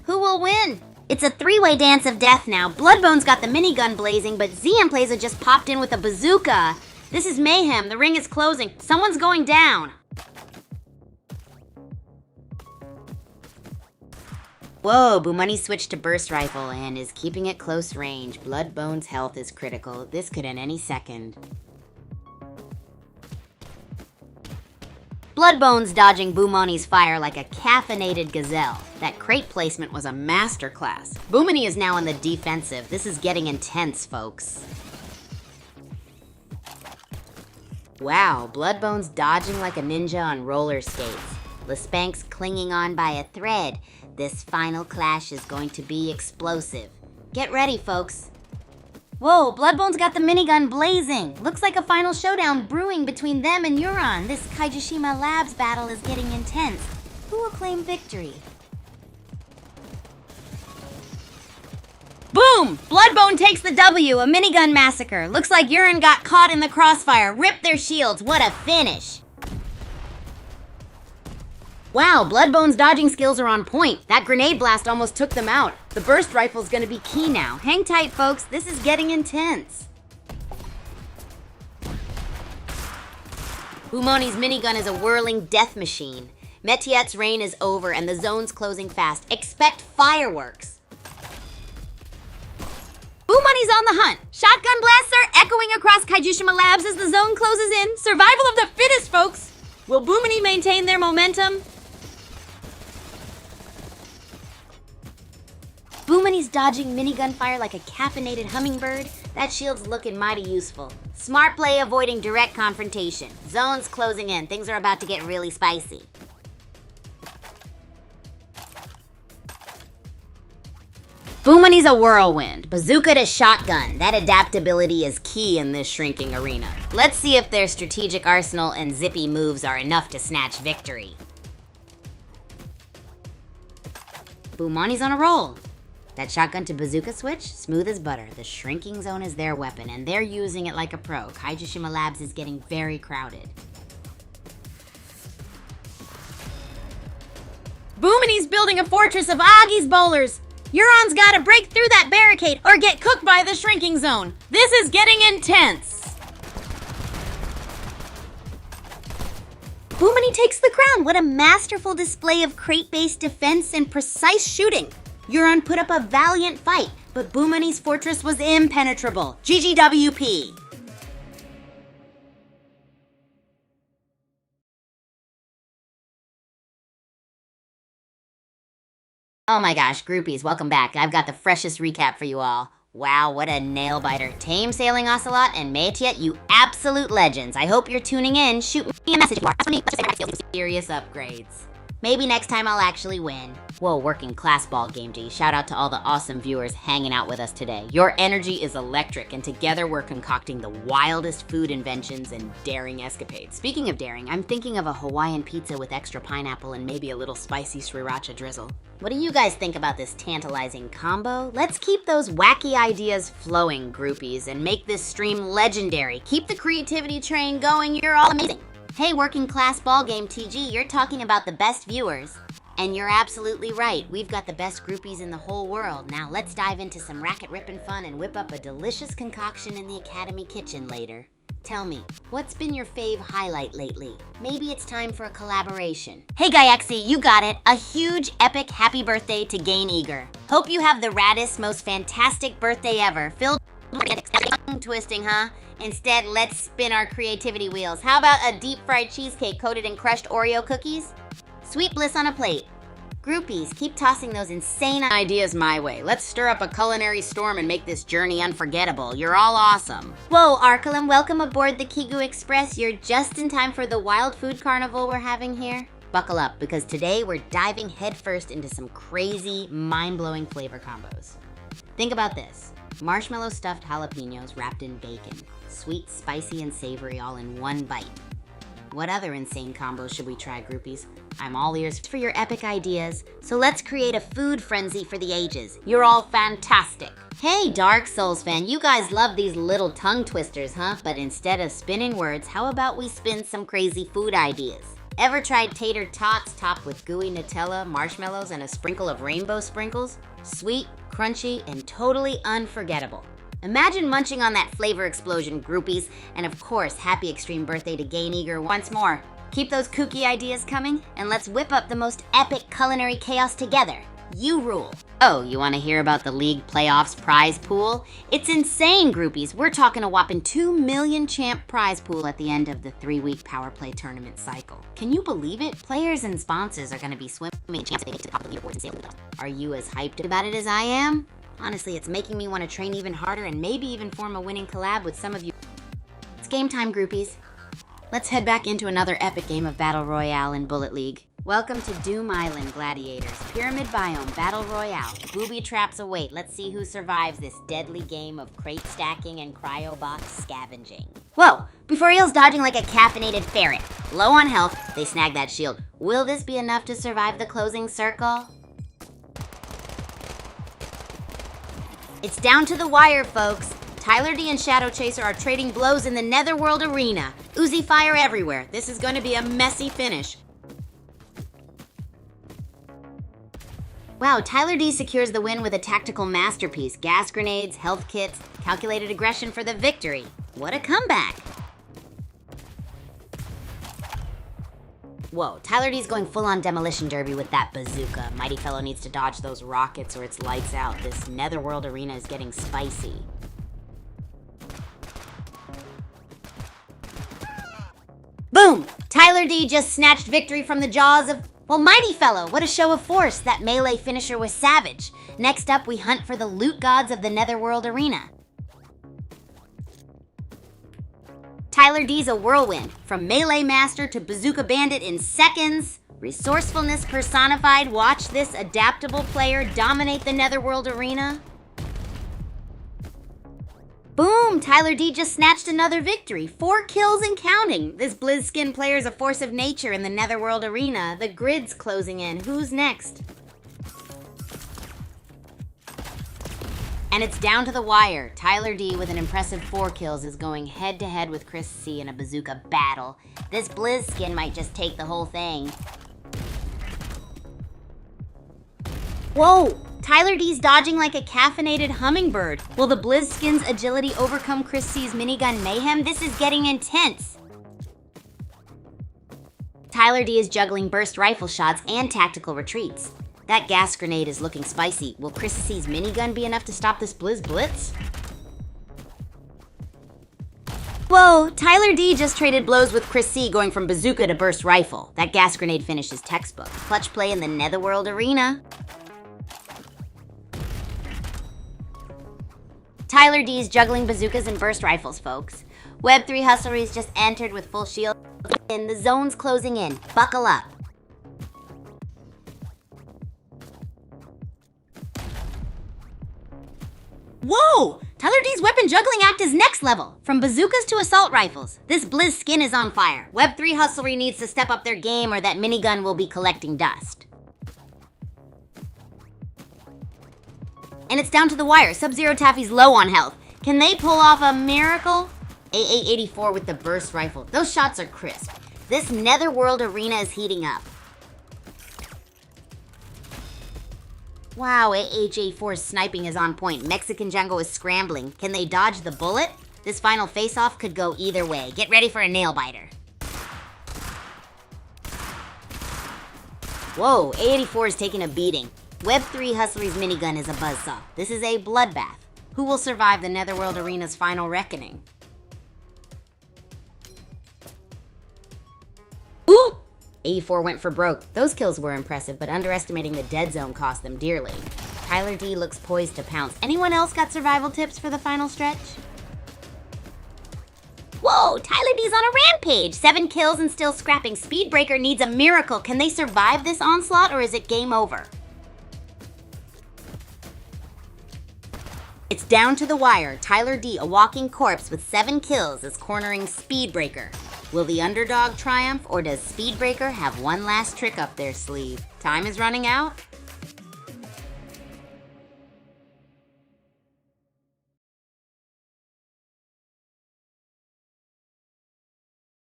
Who will win? It's a three-way dance of death now. Bloodbone's got the minigun blazing, but ZM Plays have just popped in with a bazooka. This is mayhem. The ring is closing. Someone's going down. Whoa, Boomoney switched to burst rifle and is keeping it close range. Bloodbone's health is critical. This could end any second. Bloodbone's dodging Boomoney's fire like a caffeinated gazelle. That crate placement was a masterclass. Boomoney is now on the defensive. This is getting intense, folks. Wow, Bloodbone's dodging like a ninja on roller skates. Lespank's clinging on by a thread. This final clash is going to be explosive. Get ready, folks. Whoa, Bloodbone's got the minigun blazing. Looks like a final showdown brewing between them and Euron. This Kaijishima Labs battle is getting intense. Who will claim victory? Boom! Bloodbone takes the W, a minigun massacre. Looks like Euron got caught in the crossfire. Rip their shields, what a finish! Wow, Bloodbone's dodging skills are on point. That grenade blast almost took them out. The burst rifle's gonna be key now. Hang tight, folks, this is getting intense. Boomoney's minigun is a whirling death machine. Metiet's reign is over and the zone's closing fast. Expect fireworks. Boomoney's on the hunt. Shotgun blasts are echoing across Kaijishima Labs as the zone closes in. Survival of the fittest, folks. Will Boomoney maintain their momentum? Boomoney's dodging minigun fire like a caffeinated hummingbird. That shield's looking mighty useful. Smart play avoiding direct confrontation. Zone's closing in. Things are about to get really spicy. Boomoney's a whirlwind. Bazooka to shotgun. That adaptability is key in this shrinking arena. Let's see if their strategic arsenal and zippy moves are enough to snatch victory. Boomoney's on a roll. That shotgun to bazooka switch, smooth as butter. The shrinking zone is their weapon, and they're using it like a pro. Kaijishima Labs is getting very crowded. Boomoney's building a fortress of Agi's bowlers. Euron's gotta break through that barricade or get cooked by the shrinking zone. This is getting intense. Boomoney takes the crown. What a masterful display of crate-based defense and precise shooting. Euron put up a valiant fight, but Boomoney's fortress was impenetrable. GGWP. Oh my gosh, groupies, welcome back. I've got the freshest recap for you all. Wow, what a nail-biter. Tame Sailing Ocelot and Metiet, you absolute legends. I hope you're tuning in. Shoot me a message. Serious upgrades. Maybe next time I'll actually win. Whoa, working class ball game G. Shout out to all the awesome viewers hanging out with us today. Your energy is electric, and together we're concocting the wildest food inventions and daring escapades. Speaking of daring, I'm thinking of a Hawaiian pizza with extra pineapple and maybe a little spicy sriracha drizzle. What do you guys think about this tantalizing combo? Let's keep those wacky ideas flowing, groupies, and make this stream legendary. Keep the creativity train going. You're all amazing. Hey, working class ball game TG, you're talking about the best viewers. And you're absolutely right. We've got the best groupies in the whole world. Now let's dive into some racket ripping fun and whip up a delicious concoction in the Academy kitchen later. Tell me, what's been your fave highlight lately? Maybe it's time for a collaboration. Hey Gaiaxi, you got it. A huge, epic happy birthday to Gain Eager. Hope you have the raddest, most fantastic birthday ever. Filled with twisting, huh? Instead, let's spin our creativity wheels. How about a deep fried cheesecake coated in crushed Oreo cookies? Sweet bliss on a plate. Groupies, keep tossing those insane ideas my way. Let's stir up a culinary storm and make this journey unforgettable. You're all awesome. Whoa, Arcalam, welcome aboard the Kigu Express. You're just in time for the wild food carnival we're having here. Buckle up, because today we're diving headfirst into some crazy, mind-blowing flavor combos. Think about this. Marshmallow stuffed jalapenos wrapped in bacon. Sweet, spicy, and savory all in one bite. What other insane combos should we try, groupies? I'm all ears for your epic ideas, so let's create a food frenzy for the ages. You're all fantastic. Hey, Dark Souls fan, you guys love these little tongue twisters, huh? But instead of spinning words, how about we spin some crazy food ideas? Ever tried tater tots topped with gooey Nutella, marshmallows, and a sprinkle of rainbow sprinkles? Sweet, crunchy, and totally unforgettable. Imagine munching on that flavor explosion, groupies. And of course, happy extreme birthday to Gain Eager once more. Keep those kooky ideas coming, and let's whip up the most epic culinary chaos together. You rule. Oh, you want to hear about the league playoffs prize pool? It's insane, groupies. We're talking a whopping 2 million champ prize pool at the end of the 3-week power play tournament cycle. Can you believe it? Players and sponsors are going to be swimming champs to the top of the leaderboards and sailing with them. Are you as hyped about it as I am? Honestly, it's making me want to train even harder and maybe even form a winning collab with some of you. It's game time, groupies. Let's head back into another epic game of Battle Royale in Bullet League. Welcome to Doom Island, Gladiators. Pyramid Biome, Battle Royale. Booby traps await. Let's see who survives this deadly game of crate stacking and cryo box scavenging. Whoa! Beforial's dodging like a caffeinated ferret. Low on health, they snag that shield. Will this be enough to survive the closing circle? It's down to the wire, folks. Tyler D and Shadow Chaser are trading blows in the Netherworld Arena. Uzi fire everywhere. This is going to be a messy finish. Wow, Tyler D secures the win with a tactical masterpiece. Gas grenades, health kits, calculated aggression for the victory. What a comeback. Whoa, Tyler D's going full-on demolition derby with that bazooka. Mighty Fellow needs to dodge those rockets or it's lights out. This Netherworld Arena is getting spicy. Boom! Tyler D just snatched victory from the jaws of, well, Mighty Fellow. What a show of force. That melee finisher was savage. Next up, we hunt for the loot gods of the Netherworld Arena. Tyler D's a whirlwind. From melee master to bazooka bandit in seconds. Resourcefulness personified. Watch this adaptable player dominate the Netherworld Arena. Boom! Tyler D just snatched another victory. 4 kills and counting. This Blizzskin player's a force of nature in the Netherworld Arena. The grid's closing in. Who's next? And it's down to the wire. Tyler D with an impressive 4 kills is going head-to-head with Chris C in a bazooka battle. This Blizzskin might just take the whole thing. Whoa! Tyler D's dodging like a caffeinated hummingbird. Will the Blizzskin's agility overcome Chris C's minigun mayhem? This is getting intense. Tyler D is juggling burst rifle shots and tactical retreats. That gas grenade is looking spicy. Will Chris C's minigun be enough to stop this Blizz Blitz? Whoa, Tyler D just traded blows with Chris C going from bazooka to burst rifle. That gas grenade finish is textbook. Clutch play in the Netherworld Arena. Tyler D's juggling bazookas and burst rifles, folks. Web3 Hustleries just entered with full shield, and the zone's closing in. Buckle up. Whoa! Tyler D's weapon juggling act is next level. From bazookas to assault rifles. This Blizzskin is on fire. Web3 Hustlery needs to step up their game or that minigun will be collecting dust. And it's down to the wire. Sub-Zero Taffy's low on health. Can they pull off a miracle? AA-84 with the burst rifle. Those shots are crisp. This Netherworld Arena is heating up. Wow, AH-84's sniping is on point. Mexican Jungle is scrambling. Can they dodge the bullet? This final face-off could go either way. Get ready for a nail-biter. Whoa, A84 is taking a beating. Web3 Hustlery's minigun is a buzzsaw. This is a bloodbath. Who will survive the Netherworld Arena's final reckoning? Ooh! A4 went for broke. Those kills were impressive, but underestimating the dead zone cost them dearly. Tyler D looks poised to pounce. Anyone else got survival tips for the final stretch? Whoa, Tyler D's on a rampage. 7 kills and still scrapping. Speedbreaker needs a miracle. Can they survive this onslaught or is it game over? It's down to the wire. Tyler D, a walking corpse with 7 kills, is cornering Speedbreaker. Will the underdog triumph or does Speedbreaker have one last trick up their sleeve? Time is running out.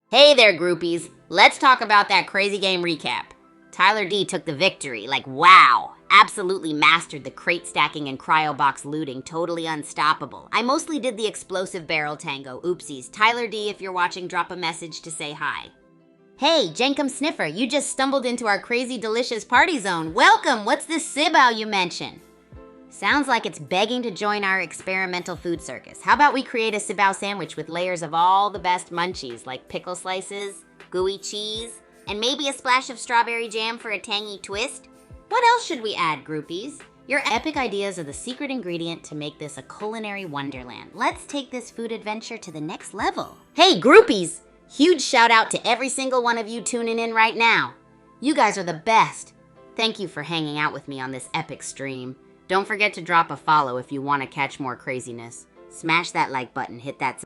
Hey there, groupies. Let's talk about that crazy game recap. Tyler D took the victory. Like, wow. Absolutely mastered the crate stacking and cryo box looting. Totally unstoppable. I mostly did the explosive barrel tango. Oopsies. Tyler D, if you're watching, drop a message to say hi. Hey, Jenkum Sniffer, you just stumbled into our crazy delicious party zone. Welcome! What's this sibao you mentioned? Sounds like it's begging to join our experimental food circus. How about we create a sibao sandwich with layers of all the best munchies, like pickle slices, gooey cheese, and maybe a splash of strawberry jam for a tangy twist? What else should we add, groupies? Your epic ideas are the secret ingredient to make this a culinary wonderland. Let's take this food adventure to the next level. Hey, groupies! Huge shout out to every single one of you tuning in right now. You guys are the best. Thank you for hanging out with me on this epic stream. Don't forget to drop a follow if you want to catch more craziness. Smash that like button, hit that